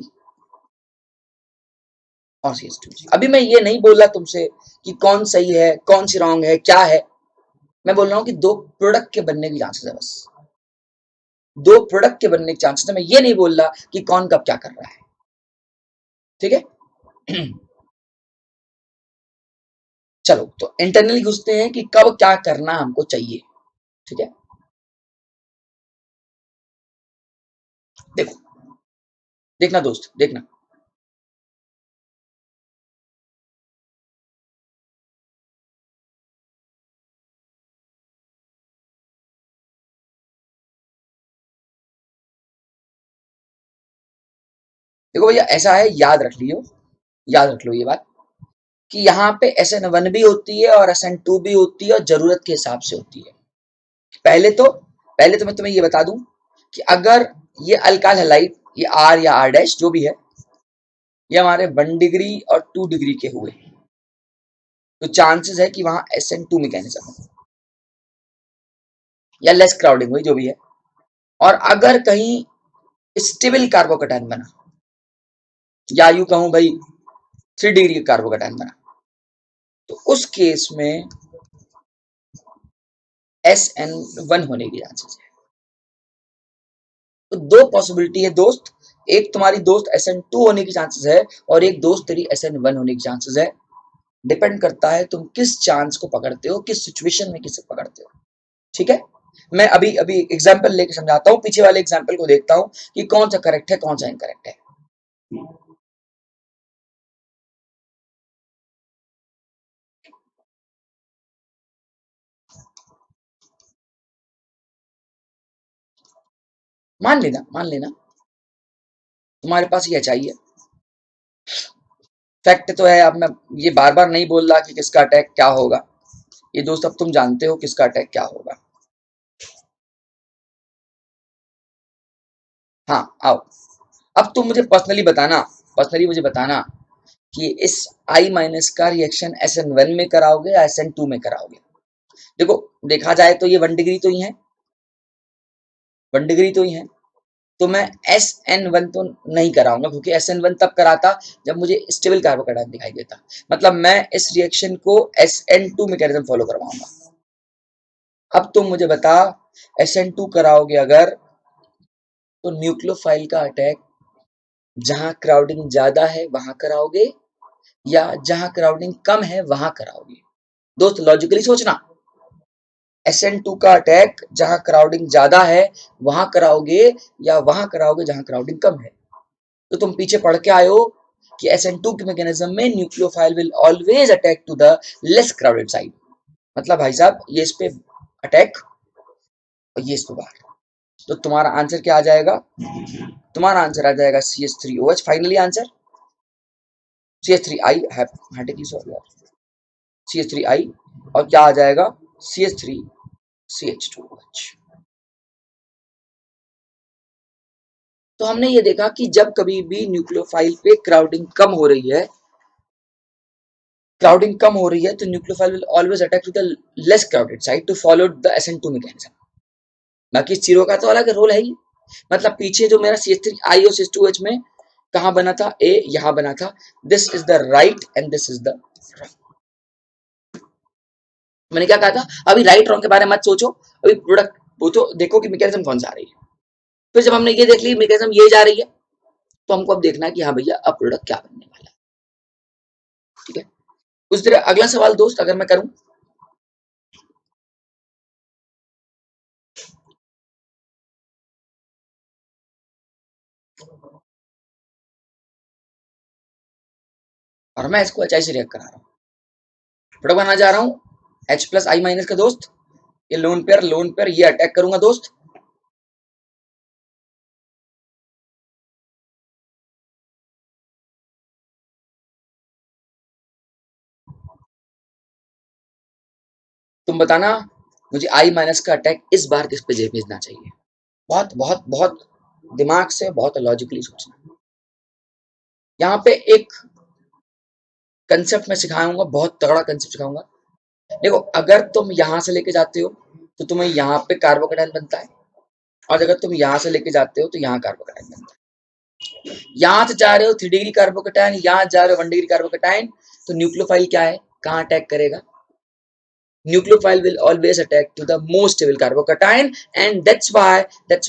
Speaker 1: और सी एच टू। अभी मैं ये नहीं बोल रहा तुमसे कि कौन सही है कौन सी रॉन्ग है क्या है, मैं बोल रहा हूं कि दो प्रोडक्ट के बनने की चांसेस है, बस दो प्रोडक्ट के बनने के चांसेस है। मैं ये नहीं बोल रहा कि कौन कब क्या कर रहा है। ठीक है। चलो तो इंटरनली घुसते हैं कि कब क्या करना हमको चाहिए। ठीक है, देखो, देखना दोस्त देखना, देखो भैया ऐसा है, याद रख लियो, याद रख लो ये बात कि यहाँ पे SN1 भी होती है और SN2 भी होती है और जरूरत के हिसाब से होती है। पहले तो मैं तुम्हें ये बता दूं कि अगर ये अल्काइल हैलाइड, ये R या R डैश जो भी है, ये हमारे 1 डिग्री और 2 डिग्री के हुए, तो चांसेस है कि वहां SN2 मैकेनिज्म हो या लेस क्राउडिंग हुई, जो भी है। और अगर कहीं स्टेबल कार्बोकैटायन बना, या यूं कहूं भाई 3 डिग्री कार्बोकैटायन बना, तो उस केस में SN1 होने की चांसेस है। तो दो पॉसिबिलिटी है दोस्त, एक तुम्हारी दोस्त SN2 होने की चांसेस है और एक दोस्त तेरी SN1 होने की चांसेस है। डिपेंड करता है तुम किस चांस को पकड़ते हो, किस सिचुएशन में किसे पकड़ते हो। ठीक है, मैं अभी अभी एग्जांपल लेके समझाता हूँ, पीछे वाले एग्जांपल को देखता हूँ कि कौन सा करेक्ट है कौन सा इनकरेक्ट है। मान लेना तुम्हारे पास ये चाहिए, फैक्ट तो है। अब मैं ये बार बार नहीं बोल रहा कि किसका अटैक क्या होगा, ये दोस्त अब तुम जानते हो किसका अटैक क्या होगा। हाँ आओ, अब तुम मुझे पर्सनली मुझे बताना कि इस I माइनस का रिएक्शन SN1 में कराओगे या SN2 में कराओगे। देखो देखा जाए तो ये 1 डिग्री तो ही है, 1 डिग्री तो ही है, तो मैं SN1 तो नहीं कराऊंगा, क्योंकि SN1 तब कराता जब मुझे स्टेबल कार्बोकैटायन दिखाई देता। मतलब मैं इस रिएक्शन को SN2 मैकेनिज्म फॉलो करवाऊंगा। अब तुम मुझे बता, SN2 कराओगे अगर, तो न्यूक्लियोफाइल का अटैक जहां क्राउडिंग ज्यादा है वहां कराओगे या जहां क्राउडिंग कम है वहां कराओगे। दोस्त लॉजिकली सोचना, SN2 का अटैक जहां क्राउडिंग ज्यादा है वहां कराओगे या वहां कराओगे जहां क्राउडिंग कम है। तो तुम पीछे पढ़ के आए हो कि SN2 के मैकेनिज्म में nucleophile will always attack to the less crowded side. मतलब भाई साहब ये इस पे अटैक और ये इस पे बाहर। तो तुम्हारा आंसर क्या आ जाएगा, तुम्हारा आंसर आ जाएगा CH3OH। Finally answer CH3I CH3I, और क्या आ जाएगा CH3CH2OH। तो हमने ये देखा कि जब कभी भी न्यूक्लियोफाइल पे क्राउडिंग कम हो रही है तो nucleophile will always attack to the less crowded side to follow the SN2 mechanism. बाकी चीरों का तो अलग रोल है ही। मतलब पीछे जो मेरा CH3I और CH2OH में कहां बना था, ए यहां बना था, this is the right and this is the wrong. मैंने क्या कहा था, अभी राइट रॉन्ग के बारे में मत सोचो, अभी प्रोडक्ट वो तो देखो कि मैकेनिज्म कौन सा आ रही है। फिर जब हमने ये देख ली मैकेनिज्म ये जा रही है, तो हमको अब देखना है कि हाँ भैया अब प्रोडक्ट क्या बनने वाला है। ठीक है, उस तरह अगला सवाल दोस्त अगर मैं करूं, और मैं इसको HI से रिएक्ट करा रहा हूँ, प्रोडक्ट बनाना जा रहा हूँ H+I- का दोस्त, ये लोन पेयर ये अटैक करूंगा दोस्त। तुम बताना मुझे I- का अटैक इस बार किस पे भेजना चाहिए। बहुत बहुत बहुत दिमाग से बहुत लॉजिकली सोचना। यहाँ पे एक कंसेप्ट मैं सिखाऊंगा, बहुत तगड़ा कंसेप्ट सिखाऊंगा। देखो अगर तुम यहाँ से लेके जाते हो तो तुम्हें यहाँ पे कार्बोकैटायन बनता है, और अगर तुम यहाँ से लेके जाते हो तो यहाँ कार्बोकैटायन बनता है। यहाँ से जा रहे हो 3 डिग्री कार्बोकैटायन, यहाँ जा रहे हो 1 डिग्री कार्बोकैटायन, तो न्यूक्लियोफाइल क्या है, कहाँ अटैक करेगा, nucleophile will always attack to the most stable carbocation, and that's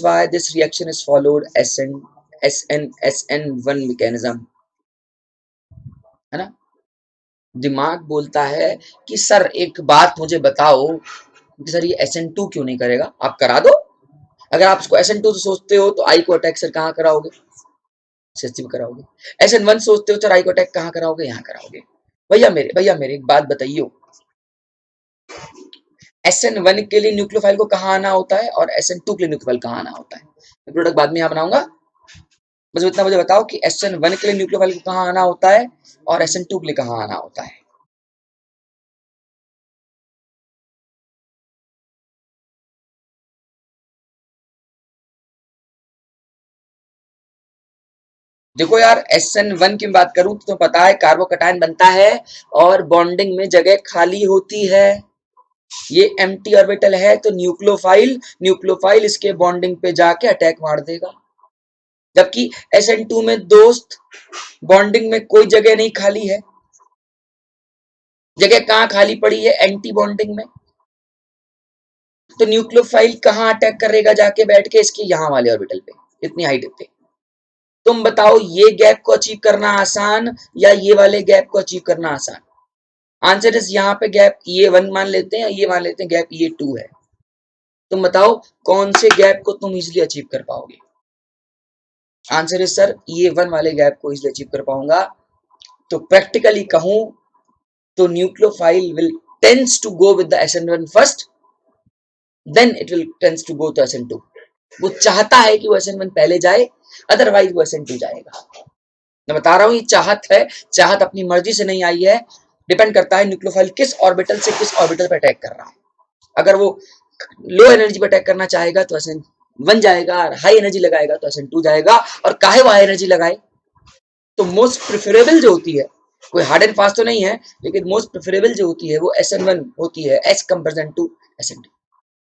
Speaker 1: why this reaction is followed SN1 mechanism, है ना। दिमाग बोलता है कि सर एक बात मुझे बताओ कि सर ये SN2 क्यों नहीं करेगा, आप करा दो। अगर आप इसको SN2 से सोचते हो तो आई को अटैक सर कहाँ कराओगे, SH3 कराओगे। SN1 सोचते हो सर आई को अटैक कहाँ कराओगे, यहाँ कराओगे। भैया मेरे एक बात बताइए, SN1 के लिए न्यूक्लियोफाइल को कहाँ आना होता है और SN2 के लिए न्यूक्लियोफाइल कहाँ आना होता है। मैं प्रोडक्ट बाद में यहाँ बनाऊंगा, बस इतना मुझे बताओ कि SN1 के लिए न्यूक्लियोफाइल को कहाँ आना होता है और SN2 के लिए कहाँ आना होता है। देखो यार, SN1 की बात करूं तो पता है कार्बोकैटायन बनता है और बॉन्डिंग में जगह खाली होती है। ये एम्प्टी ऑर्बिटल है तो न्यूक्लियोफाइल इसके बॉन्डिंग पे जाके अटैक मार देगा। जबकि SN2 में दोस्त बॉन्डिंग में कोई जगह नहीं खाली है। जगह कहाँ खाली पड़ी है? एंटी बॉन्डिंग में। तो न्यूक्लियोफाइल कहाँ अटैक करेगा जाके बैठ के? इसके यहाँ वाले ऑर्बिटल पे, इतनी हाइट पे। तुम बताओ ये गैप को अचीव करना आसान या ये वाले गैप को अचीव करना आसान? आंसर इज यहाँ पे गैप ये 1 मान लेते हैं, ये मान लेते हैं गैप ये 2 है। तुम बताओ कौन से गैप को तुम इजिली अचीव कर पाओगे? आंसर इज सर ये 1 वाले गैप को इजिली अचीव कर पाऊंगा। तो प्रैक्टिकली कहूं तो nucleophile will tends to go with the SN1 first, then it will tends to go to SN2। वो चाहता है कि वो SN1 पहले जाए, अदरवाइज वो SN2 जाएगा। मैं बता रहा हूँ ये चाहत है, चाहत अपनी मर्जी से नहीं आई है। डिपेंड करता है न्यूक्लियोफाइल किस ऑर्बिटल से किस ऑर्बिटल पर अटैक कर रहा है। अगर वो लो एनर्जी पर अटैक करना चाहेगा तो SN1 जाएगा, और हाई एनर्जी लगाएगा तो SN2 जाएगा। और काहे वो हाई एनर्जी लगाए? तो मोस्ट प्रेफरेबल जो होती है, कोई हार्ड एंड फास्ट तो नहीं है, लेकिन मोस्ट प्रेफरेबल जो होती है वो SN1 होती है as comparison to SN2।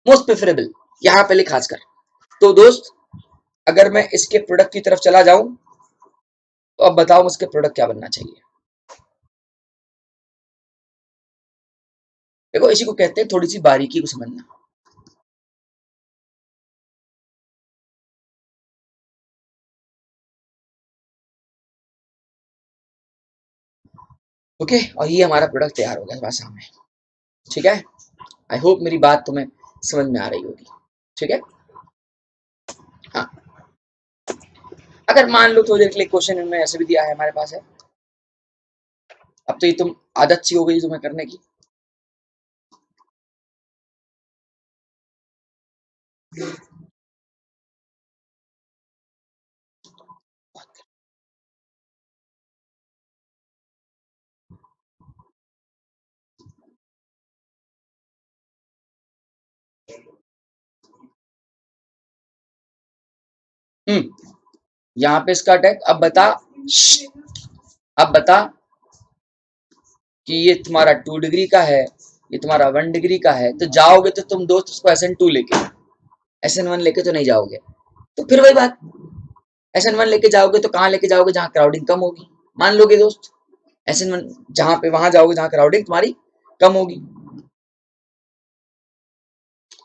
Speaker 1: Most preferable यहाँ पे खासकर। तो दोस्त अगर मैं इसके प्रोडक्ट की तरफ चला जाऊं तो अब बताओ उसके प्रोडक्ट क्या बनना चाहिए? देखो इसी को कहते हैं थोड़ी सी बारीकी को समझना। ओके, और ये हमारा प्रोडक्ट तैयार हो गया हमारे सामने। ठीक है, आई होप मेरी बात तुम्हें समझ में आ रही होगी। ठीक है, हाँ। अगर मान लो थोड़ी देर के लिए क्वेश्चन में ऐसे भी दिया है हमारे पास है, अब तो ये तुम आदत सी हो गई तुम्हें करने की। यहाँ पे इसका अटैक। अब बता कि ये तुम्हारा 2 डिग्री का है, ये तुम्हारा 1 डिग्री का है, तो जाओगे तो तुम दोस्त उसको SN2 लेके, SN1 लेके तो नहीं जाओगे। तो फिर वही बात, SN1 लेके जाओगे तो कहाँ लेके जाओगे? जहाँ क्राउडिंग कम होगी। मान लोगे दोस्त SN1 जहां पे, वहां जाओगे जहां क्राउडिंग तुम्हारी कम होगी।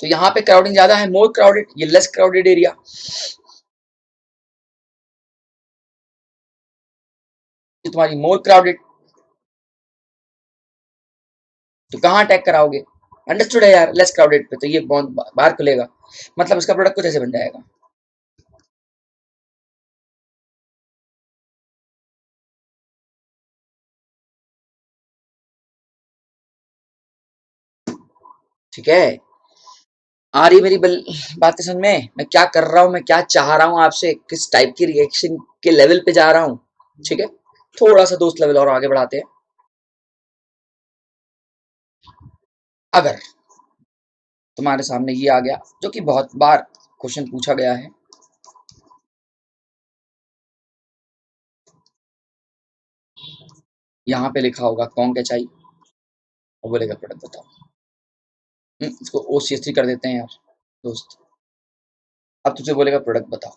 Speaker 1: तो यहाँ पे क्राउडिंग ज्यादा है, मोर क्राउडेड, ये लेस क्राउडेड एरिया। ये तुम्हारी मोर क्राउडेड, तो कहाँ अटैक कराओगे? अंडरस्टूड है यार, लेस क्राउडेड पे तो ये बहुत बाहर खुलेगा। मतलब इसका प्रोडक्ट कुछ ऐसे बन जाएगा। ठीक है, आ रही मेरी बातें समझ में? मैं क्या कर रहा हूँ, मैं क्या चाह रहा हूँ आपसे, किस टाइप की रिएक्शन के लेवल पे जा रहा हूँ। ठीक है, थोड़ा सा दोस्त लेवल और आगे बढ़ाते हैं। अगर तुम्हारे सामने ये आ गया, जो कि बहुत बार क्वेश्चन पूछा गया है, यहाँ पे लिखा होगा कौन चाहिए और बोलेगा प्रोडक्ट बताओ। इसको OCS3 कर देते हैं यार दोस्त। अब तुझे बोलेगा प्रोडक्ट बताओ।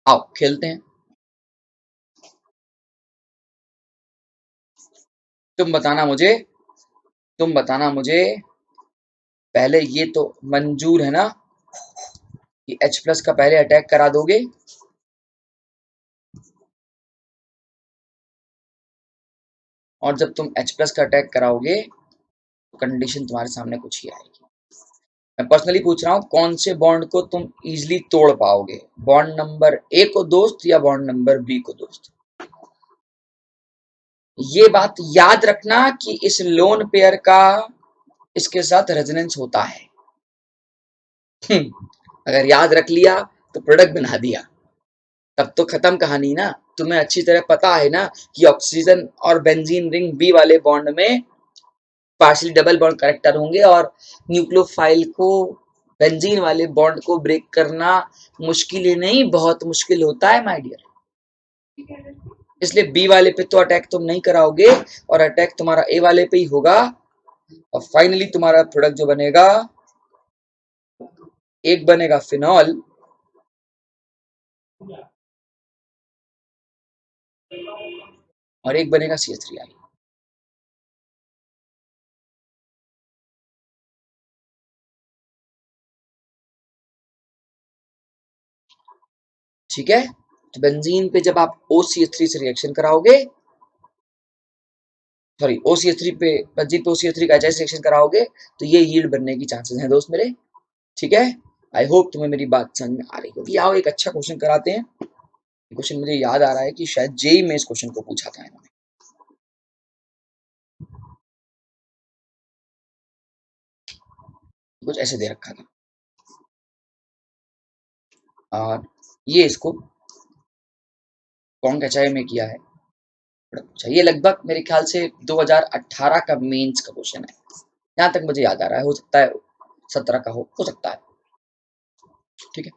Speaker 1: आओ खेलते हैं। तुम बताना मुझे, तुम बताना मुझे पहले, ये तो मंजूर है ना कि H+ का पहले अटैक करा दोगे? और जब तुम H+ का अटैक कराओगे तो कंडीशन तुम्हारे सामने कुछ ही आएगी। मैं पर्सनली पूछ रहा हूँ कौन से बॉन्ड को तुम इजिली तोड़ पाओगे? बॉन्ड नंबर A को दोस्त या बॉन्ड नंबर B को दोस्त? ये बात याद रखना कि इस लोन पेयर का इसके साथ रेजोनेंस होता है। अगर याद रख लिया तो प्रोडक्ट बना दिया, तब तो खत्म कहानी ना। तुम्हें अच्छी तरह पता है ना कि ऑक्सीजन और बेंजीन रिंग बी वाले बॉन्ड में पार्शियली डबल बॉन्ड करेक्टर होंगे, और न्यूक्लियोफाइल को बेंजीन वाले बॉन्ड को ब्रेक करना मुश्किल ही नहीं, बहुत मुश्किल होता है माय डियर। इसलिए बी वाले पे तो अटैक तुम नहीं कराओगे, और अटैक तुम्हारा ए वाले पे ही होगा, और फाइनली तुम्हारा प्रोडक्ट जो बनेगा, एक बनेगा फिनॉल और एक बनेगा CH3I। ठीक है, तो बेंजीन पे जब आप OCH3 से रिएक्शन कराओगे, सॉरी OCH3 पे, बेंजीन पे OCH3 का HH रिएक्शन कराओगे, तो ये यील्ड बनने की चांसेस हैं दोस्त मेरे। ठीक है, आई होप तुम्हें मेरी बात समझ में आ रही होगी। आओ एक अच्छा क्वेश्चन कराते हैं। क्वेश्चन मुझे याद आ रहा है कि शायद जेई में इस क्वेश्चन को पूछा था इन्होंने। कुछ ऐसे दे रखा था, और ये इसको कौन कचाई में किया है, पूछा। ये लगभग मेरे ख्याल से 2018 का मेंस का क्वेश्चन है, जहां तक मुझे याद आ रहा है। हो सकता है 17 का हो सकता है। ठीक है,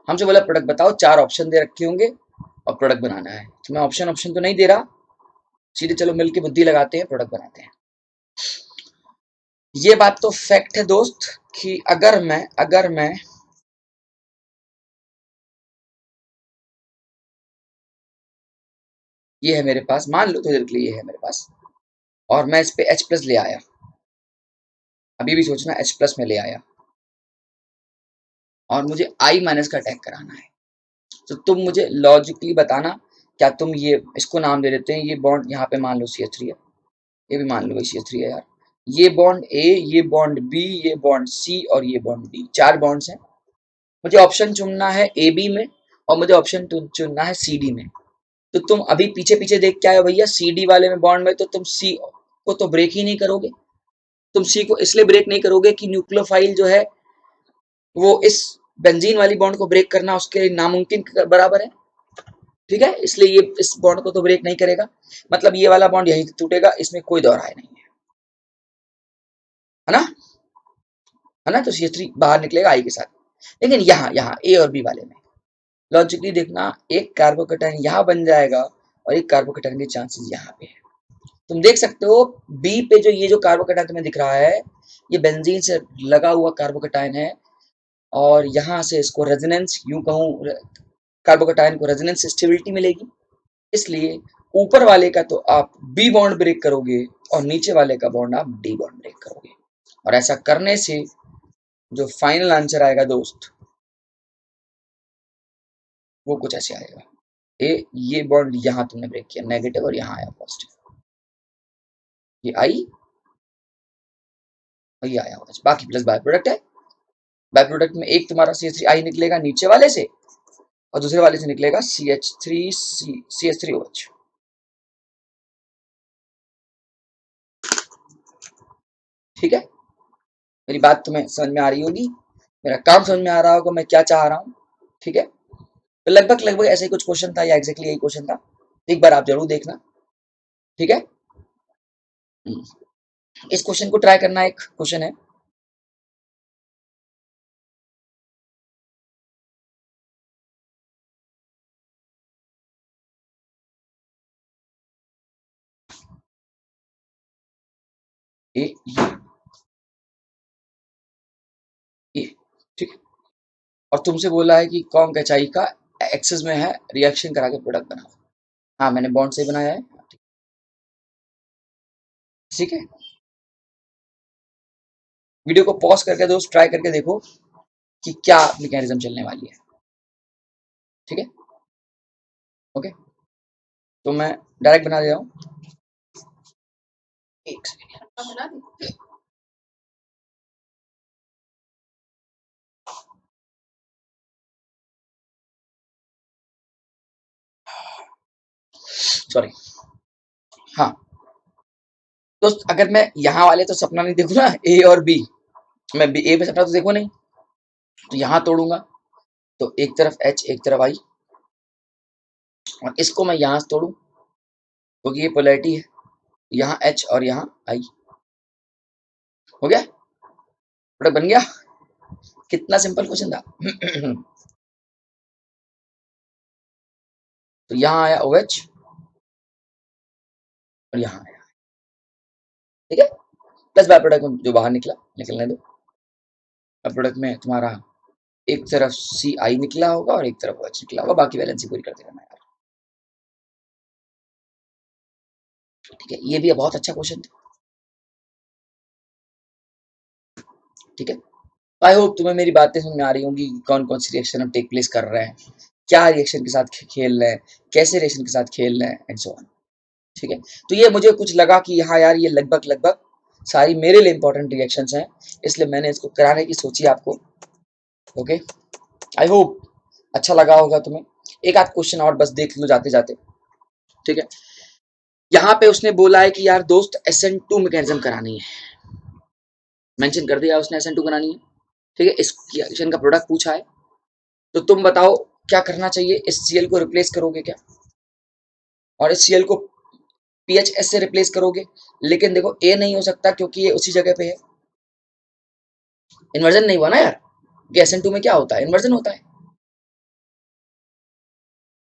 Speaker 1: हमसे बोला प्रोडक्ट बताओ, 4 ऑप्शन दे रखे होंगे और प्रोडक्ट बनाना है। तो मैं ऑप्शन ऑप्शन तो नहीं दे रहा, सीधे चलो मिलके बुद्धि लगाते हैं, प्रोडक्ट बनाते हैं। ये बात तो फैक्ट है दोस्त कि अगर मैं ये है मेरे पास, मान लो थोड़ी देर के लिए ये है मेरे पास, और मैं इस पे H+ ले आया, अभी भी सोचना H+ में ले आया, और मुझे I- का अटैक कराना है। तो तुम मुझे लॉजिकली बताना, क्या तुम ये इसको नाम दे देते हैं, ये बॉन्ड यहाँ पे मान लो CH3 है, ये भी मान लो CH3 है यार, ये बॉन्ड A, ये बॉन्ड B, ये बॉन्ड C और ये बॉन्ड D, 4 बॉन्ड्स हैं। मुझे ऑप्शन चुनना है AB में, और मुझे ऑप्शन चुनना है CD में। तो तुम अभी पीछे पीछे देख के आए हो भैया, CD वाले में बॉन्ड में तो तुम C को तो ब्रेक ही नहीं करोगे। तुम C को इसलिए ब्रेक नहीं करोगे कि न्यूक्लियोफाइल जो है वो इस बेंजीन वाली बॉन्ड को ब्रेक करना उसके लिए नामुमकिन के बराबर है। ठीक है, इसलिए ये इस बॉन्ड को तो ब्रेक नहीं करेगा, मतलब ये वाला बॉन्ड यहीं टूटेगा, इसमें कोई दो राय नहीं है ना, है ना। तो CH3 बाहर निकलेगा I के साथ। लेकिन यहाँ यहाँ A और B वाले में लॉजिकली देखना, एक कार्बोकेटाइन यहाँ बन जाएगा और एक कार्बोकेटाइन के चांसेस यहाँ पे है। तुम देख सकते हो बी पे जो ये जो कार्बोकेटाइन तुम्हें दिख रहा है, ये बेंजीन से लगा हुआ कार्बोकेटाइन है, और यहाँ से इसको रेजोनेंस, यूं कहूँ कार्बोकेटाइन को रेजोनेंस स्टेबिलिटी मिलेगी। इसलिए ऊपर वाले का तो आप बी बॉन्ड ब्रेक करोगे, और नीचे वाले का बॉन्ड आप डी बॉन्ड ब्रेक करोगे, और ऐसा करने से जो फाइनल आंसर आएगा दोस्त, वो कुछ ऐसे आएगा। ये बॉन्ड यहाँ तुमने ब्रेक किया नेगेटिव, और यहाँ आया पॉजिटिव, ये आई और ये आया होगा, बाकी प्लस बाय प्रोडक्ट है। बाय प्रोडक्ट में एक तुम्हारा CH3I निकलेगा नीचे वाले से, और दूसरे वाले से निकलेगा CH3OH। ठीक है, मेरी बात तुम्हें समझ में आ रही होगी, मेरा काम समझ में आ रहा होगा मैं क्या चाह रहा हूँ। ठीक है, तो लगभग लगभग ऐसे ही कुछ क्वेश्चन था, या एग्जैक्टली यही क्वेश्चन था। एक बार आप जरूर देखना। ठीक है, इस क्वेश्चन को ट्राई करना, एक क्वेश्चन है। ये ठीक है, और तुमसे बोला है कि कौन कचाई का एक्सेस में है, रिएक्शन करा के प्रोडक्ट बनाओ। हाँ, मैंने बॉन्ड से बनाया है। ठीक है, वीडियो को पॉज करके दोस्त ट्राई करके देखो कि क्या मैकेनिज्म चलने वाली है। ठीक है, ओके, तो मैं डायरेक्ट बना दे रहा हूँ। एक सेकेंड, सॉरी। हाँ दोस्त, अगर मैं यहाँ वाले तो सपना नहीं देखूँ ना, ए और बी, मैं ए पे सपना तो देखूँ नहीं, तो यहाँ तोड़ूंगा तो एक तरफ H एक तरफ I, और इसको मैं यहाँ से तोड़ूं क्योंकि ये पोलैरिटी है, यहाँ H और यहाँ I। हो गया, प्रोडक्ट बन गया। कितना सिंपल क्वेश्चन था। तो यहाँ आया OH और यहाँ आया, ठीक है। प्लस बाय प्रोडक्ट में जो बाहर निकला निकलने दो। बाय प्रोडक्ट में तुम्हारा एक तरफ CI निकला होगा और एक तरफ OH निकला होगा, बाकी वैलेंसी पूरी करते रहना यार, ठीक है। ये भी बहुत अच्छा क्वेश्चन था, ठीक है। आई होप तुम्हें मेरी बातें समझ में आ रही होंगी कि कौन कौन सी रिएक्शन हम टेक प्लेस कर रहे हैं, क्या रिएक्शन के साथ खेल रहे हैं, कैसे रिएक्शन के साथ खेल रहे हैं एंड सो ऑन, ठीक है। तो ये मुझे कुछ लगा कि हाँ यार ये लगभग लगभग सारी मेरे लिए इंपॉर्टेंट रिएक्शंस हैं, इसलिए मैंने इसको कराने की सोची आपको। ओके, आई होप अच्छा लगा होगा तुम्हें। एक आध क्वेश्चन और बस देख लो जाते जाते, ठीक है। यहाँ पे उसने बोला है कि यार दोस्त SN2 मैकेनिज्म करानी है, मेंशन कर दिया उसने SN2 करानी है, ठीक है। इस रिएक्शन का प्रोडक्ट पूछा है, तो तुम बताओ क्या करना चाहिए। इस Cl को रिप्लेस करोगे क्या, और इस Cl को PHS से रिप्लेस करोगे, लेकिन देखो A नहीं हो सकता क्योंकि ये उसी जगह पे है, इन्वर्जन नहीं हुआ ना यार, कि SN2 में क्या होता है, इन्वर्जन होता है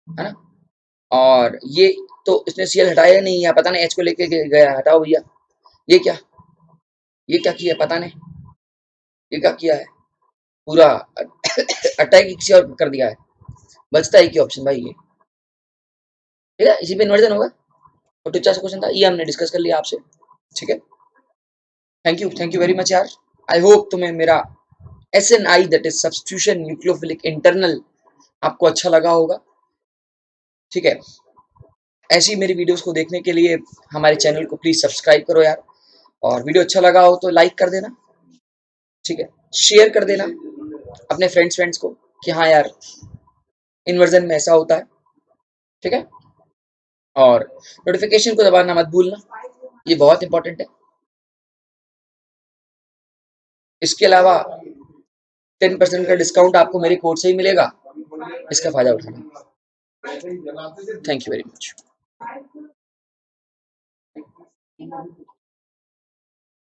Speaker 1: ना। और ये तो इसने Cl हटाया नहीं है, पता नहीं H को लेके गया, हटाओ भैया। ये क्या, ये क्या किया पता नहीं, ये क्या किया है, पूरा अटैक किसी और कर दिया है। बचता है कि ऑप्शन भाई ये, ठीक है, इसी पे इन्वर्जन होगा। और टुच्चा सा क्वेश्चन था, ये हमने डिस्कस कर लिया आपसे, ठीक है। थैंक यू वेरी मच यार। आई होप तुम्हें मेरा SNI that is substitution nucleophilic internal आपको अच्छा लगा होगा, ठीक है। ऐसी मेरी वीडियोस को देखने के लिए हमारे चैनल को प्लीज सब्सक्राइब करो यार, और वीडियो अच्छा लगा हो तो लाइक कर देना, ठीक है। शेयर कर देना अपने फ्रेंड्स को कि हाँ यार इन्वर्जन में ऐसा होता है, ठीक है। और नोटिफिकेशन को दबाना मत भूलना, ये बहुत इंपॉर्टेंट है। इसके अलावा 10% का डिस्काउंट आपको मेरे कोड से ही मिलेगा, इसका फायदा उठाना। Thank you very much.